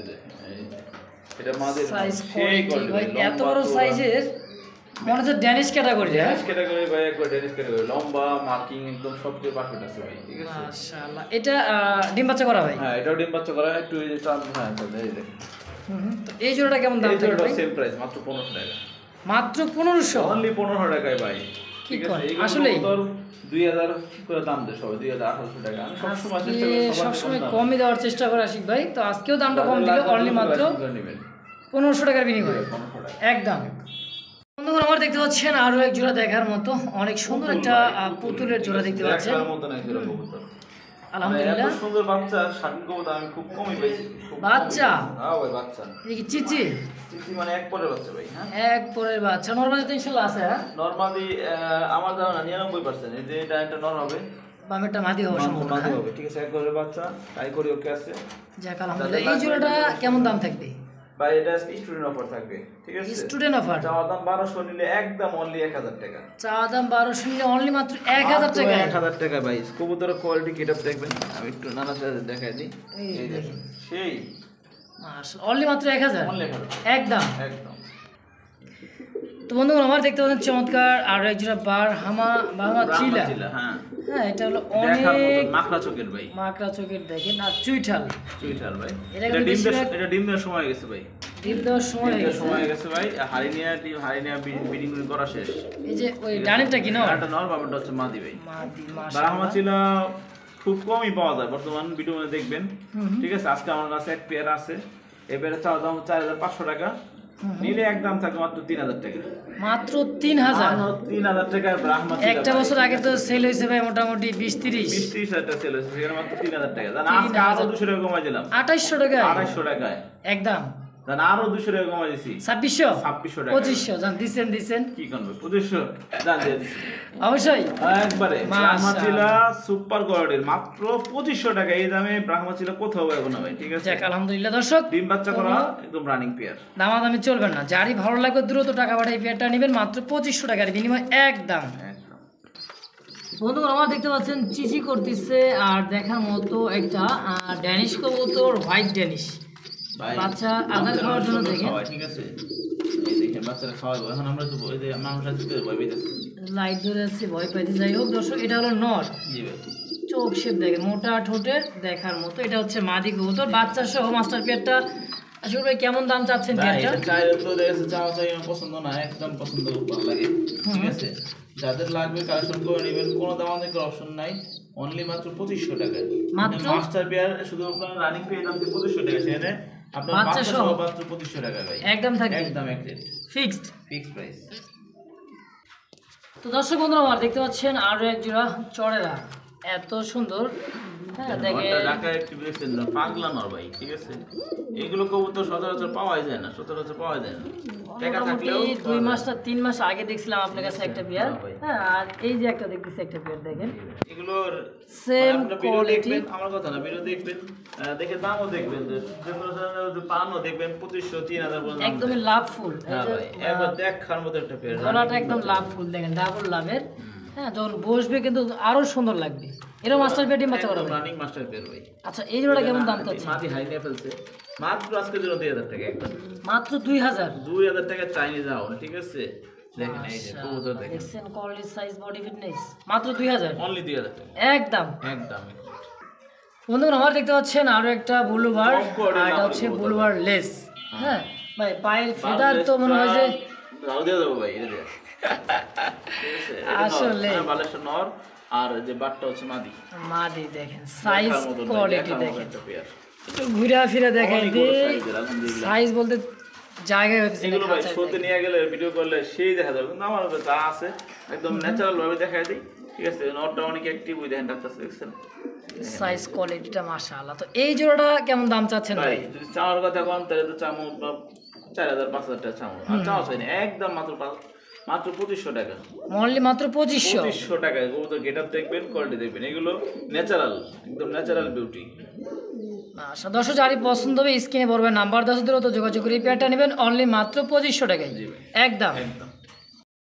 এটা মাদের
সাইজ
সেই
কোয়ালিটি ভাই,
কোয়ালিটি,
এত বড় সাইজের, মনে হচ্ছে ড্যানিশ ক্যাটাগরি। হ্যাঁ
ডেনিস ক্যাটাগরি ভাই, একবার ডেনিস ক্যাটাগরি, লম্বা মার্কিং একদম সবচেয়ে পারফেক্ট আছে ভাই, ঠিক আছে।
মাশাআল্লাহ, এটা ডিম বাচ্চা করা ভাই।
হ্যাঁ, এটাও ডিম বাচ্চা করা, একটু এই যে চাপ, হ্যাঁ এই দেখেন,
তো এই জোড়াটা কেমন দাম
এই
থাকবে
জোড়াটা
ভাই?
সেম প্রাইস, মাত্র 1500 টাকা,
মাত্র 1500।
অনলি 1500 টাকায় ভাই,
কি
ঠিক
করেন?
আছে। এইগুলো
আসলেই?
কবুতর 2000 করে দাম দেয় সবাই, 1800 টাকা। আমি সবসময় চেষ্টা করি
সবসময় কমই দেওয়ার চেষ্টা করে আশিক ভাই, তো আজকেও দামটা কম দিল, অনলি মাত্র 1500 টাকার বিনিময়ে একদম। বন্ধুগণ আমার দেখতে পাচ্ছেন আরো এক জোড়া দেখার মতো অনেক সুন্দর একটা পুতুলের জোড়া দেখতে পাচ্ছেন, আলহামদুলিল্লাহ।
এত সুন্দর বাচ্চা স্বাধীন কবুতর আমি খুব কমই পাইছি।
বাচ্চা
হ্যাঁ ভাই, বাচ্চা
এই কি চিচি
চিচি মানে এক পরের বাচ্চা ভাই। হ্যাঁ,
এক পরের বাচ্চা, নরমালি তো ইনশাআল্লাহ আছে। হ্যাঁ
নরমালি আমার ধারণা 99%, এই যে এটা একটা নর হবে,
বামেরটা মাদি হওয়ার সম্ভাবনা।
মাদি হবে, ঠিক আছে, এক পরের বাচ্চা, তাই করি ওকে আছে।
যাক আলহামদুলিল্লাহ। এই জোড়াটা কেমন দাম থাকবে
ভাই? এটা স্টুডেন্ট অফার থাকবে, ঠিক আছে,
স্টুডেন্ট অফার।
চাওয়া দাম 1200, নিলে একদম অনলি 1000 টাকা।
চাওয়া দাম 1200, নিলে অনলি মাত্র 1000 টাকা।
1000 টাকা ভাই। কবুতরের কোয়ালিটি কিটাপ দেখবেন, আমি একটু নানা দেখাই দিই,
এই দেখেন
সেই
মাশাআল্লাহ, অনলি মাত্র 1000
অনলি 1000
একদম।
একদম।
তো বন্ধুগণ আমার দেখতে পাচ্ছেন চমৎকার আরো এক জোড়া বারহামা চিলা।
হ্যাঁ,
হ্যাঁ এটা হলো
দেখার মতো
অনেক
মাখরা চোখের ভাই,
মাকড়া চোখের দেখেন, আর চুইঠাল
চুইটার ভাই।
এটা
এটা
কিন্তু
ডিম
বেশিরভাগ-
এটা ডিম দেওয়ার সময় গেছে ভাই,
ডিম দেওয়ার সময় হয়ে
ডিম দেওয়ার
গেছে।
সময় গেছে ভাই। হারিনিয়া ব্রিডিং করা শেষ।
এই যে ওই ডানেরটা কি না
এটা নর, বাবাটা হচ্ছে মাদি ভাই।
মাদি
বারহামা
মাশাআল্লাহ।
চিলা খুব কমই পাওয়া যায় বর্তমান, ভিডিওতে দেখবেন, ঠিক আছে। আজকে আমার কাছে এক পেয়ার আছে, এই পেয়ারের চাওয়া দাম 4500 টাকা, নিলে একদম থাকে মাত্র 3000 টাকা।
মাত্র 3000।
3000 টাকায় ব্রাহ্মা চিলা
একটা
ভাই।
বছর আগে তো সেল হয়েছে ভাই মোটামুটি 20-30
20-30 হাজার টাকা সেল হয়েছে, সেখানে মাত্র 3000 টাকা। জান আজকে আরো 200 টাকা কমাই দিলাম,
2800 টাকায়
250 টাকায়।
একদম।
জান আরো 200 টাকা কমাই দিছি,
2600
2600 টাকা।
2500 জান দিছেন
কি করবে 2500 জান দিয়ে দিছি
অবশ্যই।
একবারে। ব্রাহ্মা চিলা সুপার কোয়ালিটির মাত্র 2500 টাকা, এই দামে ব্রাহ্মা চিলা কোথাও পাবো না ভাই, ঠিক আছে।
যাক আলহামদুলিল্লাহ দর্শক,
ডিম বাচ্চা করা একদম রানিং পেয়ার,
দামাদামি চলবে না, যারই ভালো লাগবে দ্রুত টাকা পাঠিয়ে পেয়ারটা নেবেন মাত্র 2500 টাকার বিনিময়ে একদম।
একদম।
বন্ধুগণ আমার দেখতে পাচ্ছেন চিচি করতেছে আর দেখার মতো একটা ড্যানিশ কবুতর, হোয়াইট ড্যানিশ
ভাই
বাচ্চা আদার খাওয়ার জন্য দেখেন,
খাওয়াই, ঠিক আছে, এই দেখেন বাচ্চারা খাওয়াবো। এখন আমরা তো ওই যে মানুষ আছে ভয় পেয়েছে,
লাইট ধরে আছে ভয় পাইতে। যাই হোক দর্শক, এটা হলো নর,
জি ভাই।
চোখ শেপ দেখেন, মোটা ঠোঁটের দেখার মতো। এটা হচ্ছে মাদি কবুতর, বাচ্চা সহ মাস্টার পেয়ারটা। আসলে ভাই কেমন দাম চাচ্ছেন
ভাই
পেয়ারটা?
এটা চাইলে তো দেখেছে চাওয়া চাই আমার পছন্দ না, একদম পছন্দ ভালো লাগে, ঠিক আছে। যাদের লাগবে কালেকশন করে নেবেন, কোনো দাম আমাদের অপশন নাই, অনলি মাত্র 2500 টাকা।
মাত্র?
মাস্টার পেয়ার শুধু আপনার রানিং পেয়ে দাম 2500 টাকা, সেখানে আপনার
বাচ্চা
বাচ্চা
সহ?
সহ মাত্র 2500 টাকা ভাই,
একদম থাকবে
একদম এক রেট,
ফিক্সড।
Fix price.
তো দর্শক বন্ধুরা আমার দেখতে পাচ্ছেন আরো এক জোড়া চড়েরা, এত সুন্দর। হ্যাঁ দেখে
ঢাকা একটু দেখছেন না, পাগলা নর ভাই, ঠিক আছে। এগুলো কবুতর সচরাচর পাওয়াই যায় না, সচরাচর পাওয়া যায় না, টাকা
মোটামুটি
থাকলেও
2 মাস না 3 মাস আগে দেখছিলাম আপনার কাছে একটা পেয়ার।
হ্যাঁ ভাই।
হ্যাঁ আর এই যে একটা দেখতেছি একটা পেয়ার দেখেন,
এগুলোর
সেম
মানে আপনারা ভিডিও
কোয়ালিটি।
দেখবেন, আমার কথা না, ভিডিও দেখবেন, দেখে দামও দেখবেন, যে কোনো ধরনের পানও দেখবেন 2500-3000 পর্যন্ত।
একদমই লাভফুল। এই
হ্যাঁ
যে
ভাই, একবার দেখার মতো একটা পেয়ার।
গলাটা একদম লাভফুল দেখেন, ডাবল লাভের। হ্যাঁ যখন বসবে কিন্তু আরো সুন্দর লাগবে। এরকম মাস্টার পেয়ার ডিম বাচ্চা করা ভাই।
রানিং মাস্টার পেয়ার ভাই।
আচ্ছা এই জোড়াটা কেমন দাম চাচ্ছেন?
মাদি হাই নিয়ে ফেলছে মাত্র আজকের জন্য 2000 টাকা একদম।
মাত্র 2000।
2000 টাকা চাইনিজ আউল, ঠিক আছে? দেখেন এই যে কবুতর দেখেন,
দেখছেন কোয়ালিটি, সাইজ, বডি ফিটনেস, মাত্র 2000
অনলি 2000 টাকা
একদম।
একদম।
বন্ধুরা আমার দেখতে পাচ্ছেন আরো একটা বুলুবার,
Concord-এর
আর এটা
নামের
হচ্ছে
কবুতর।
বুলুবার লেস। হ্যাঁ ভাই পায়ের ফেদার তো মনে হয় যে
দাও দিয়ে দেবো ভাই, এটা দিয়ে। ঠিক আছে? এটা নর।
আসলে।
হ্যাঁ, বালেশ্বর নর, আর যে বাটটা হচ্ছে মাদি।
মাদি দেখেন, সাইজ
দেখার মতন ভাই,
কোয়ালিটি
দেখার মতন
দেখেন,
একটা পেয়ার।
একটু ঘুরে ফিরে দেখাই
অনেক
দে।
বড় সাইজের, আলহামদুলিল্লাহ।
সাইজ বলতে জায়গায় হচ্ছে
এগুলো ভাই শোতে নিয়ে গেলে ভিডিও করলে সেই দেখা যাবে, কিন্তু আমার কাছে যা আছে একদম ন্যাচারাল ভাবে দেখাই দিই, ঠিক আছে? নটটা অনেক অ্যাক্টিভ, ওই দেখেন ডাক্তার দেখছেন
সাইজ কোয়ালিটিটা মাশাআল্লাহ। তো এই জোড়াটা কেমন দাম চাচ্ছেন
ভাই।
ভাই?
যদি চাওয়ার কথা কম তাহলে তো চামচ 4000 5000 টাকা চামচ, আর চাওয়া চাই না একদম মাত্র 2500 টাকা।
অনলি মাত্র 2500।
2500 টাকায় কবুতর গেট আপ দেখবেন, কোয়ালিটি দেখবেন, এগুলো ন্যাচারাল, একদম ন্যাচারাল বিউটি।
আচ্ছা দর্শক যারই পছন্দ হবে স্ক্রিনে পড়বে নাম্বার 10 তো যোগাযোগ করে এই পেয়ারটা নেবেন অনলি মাত্র 2500 টাকায়
জি ভাই।
একদম।
একদম।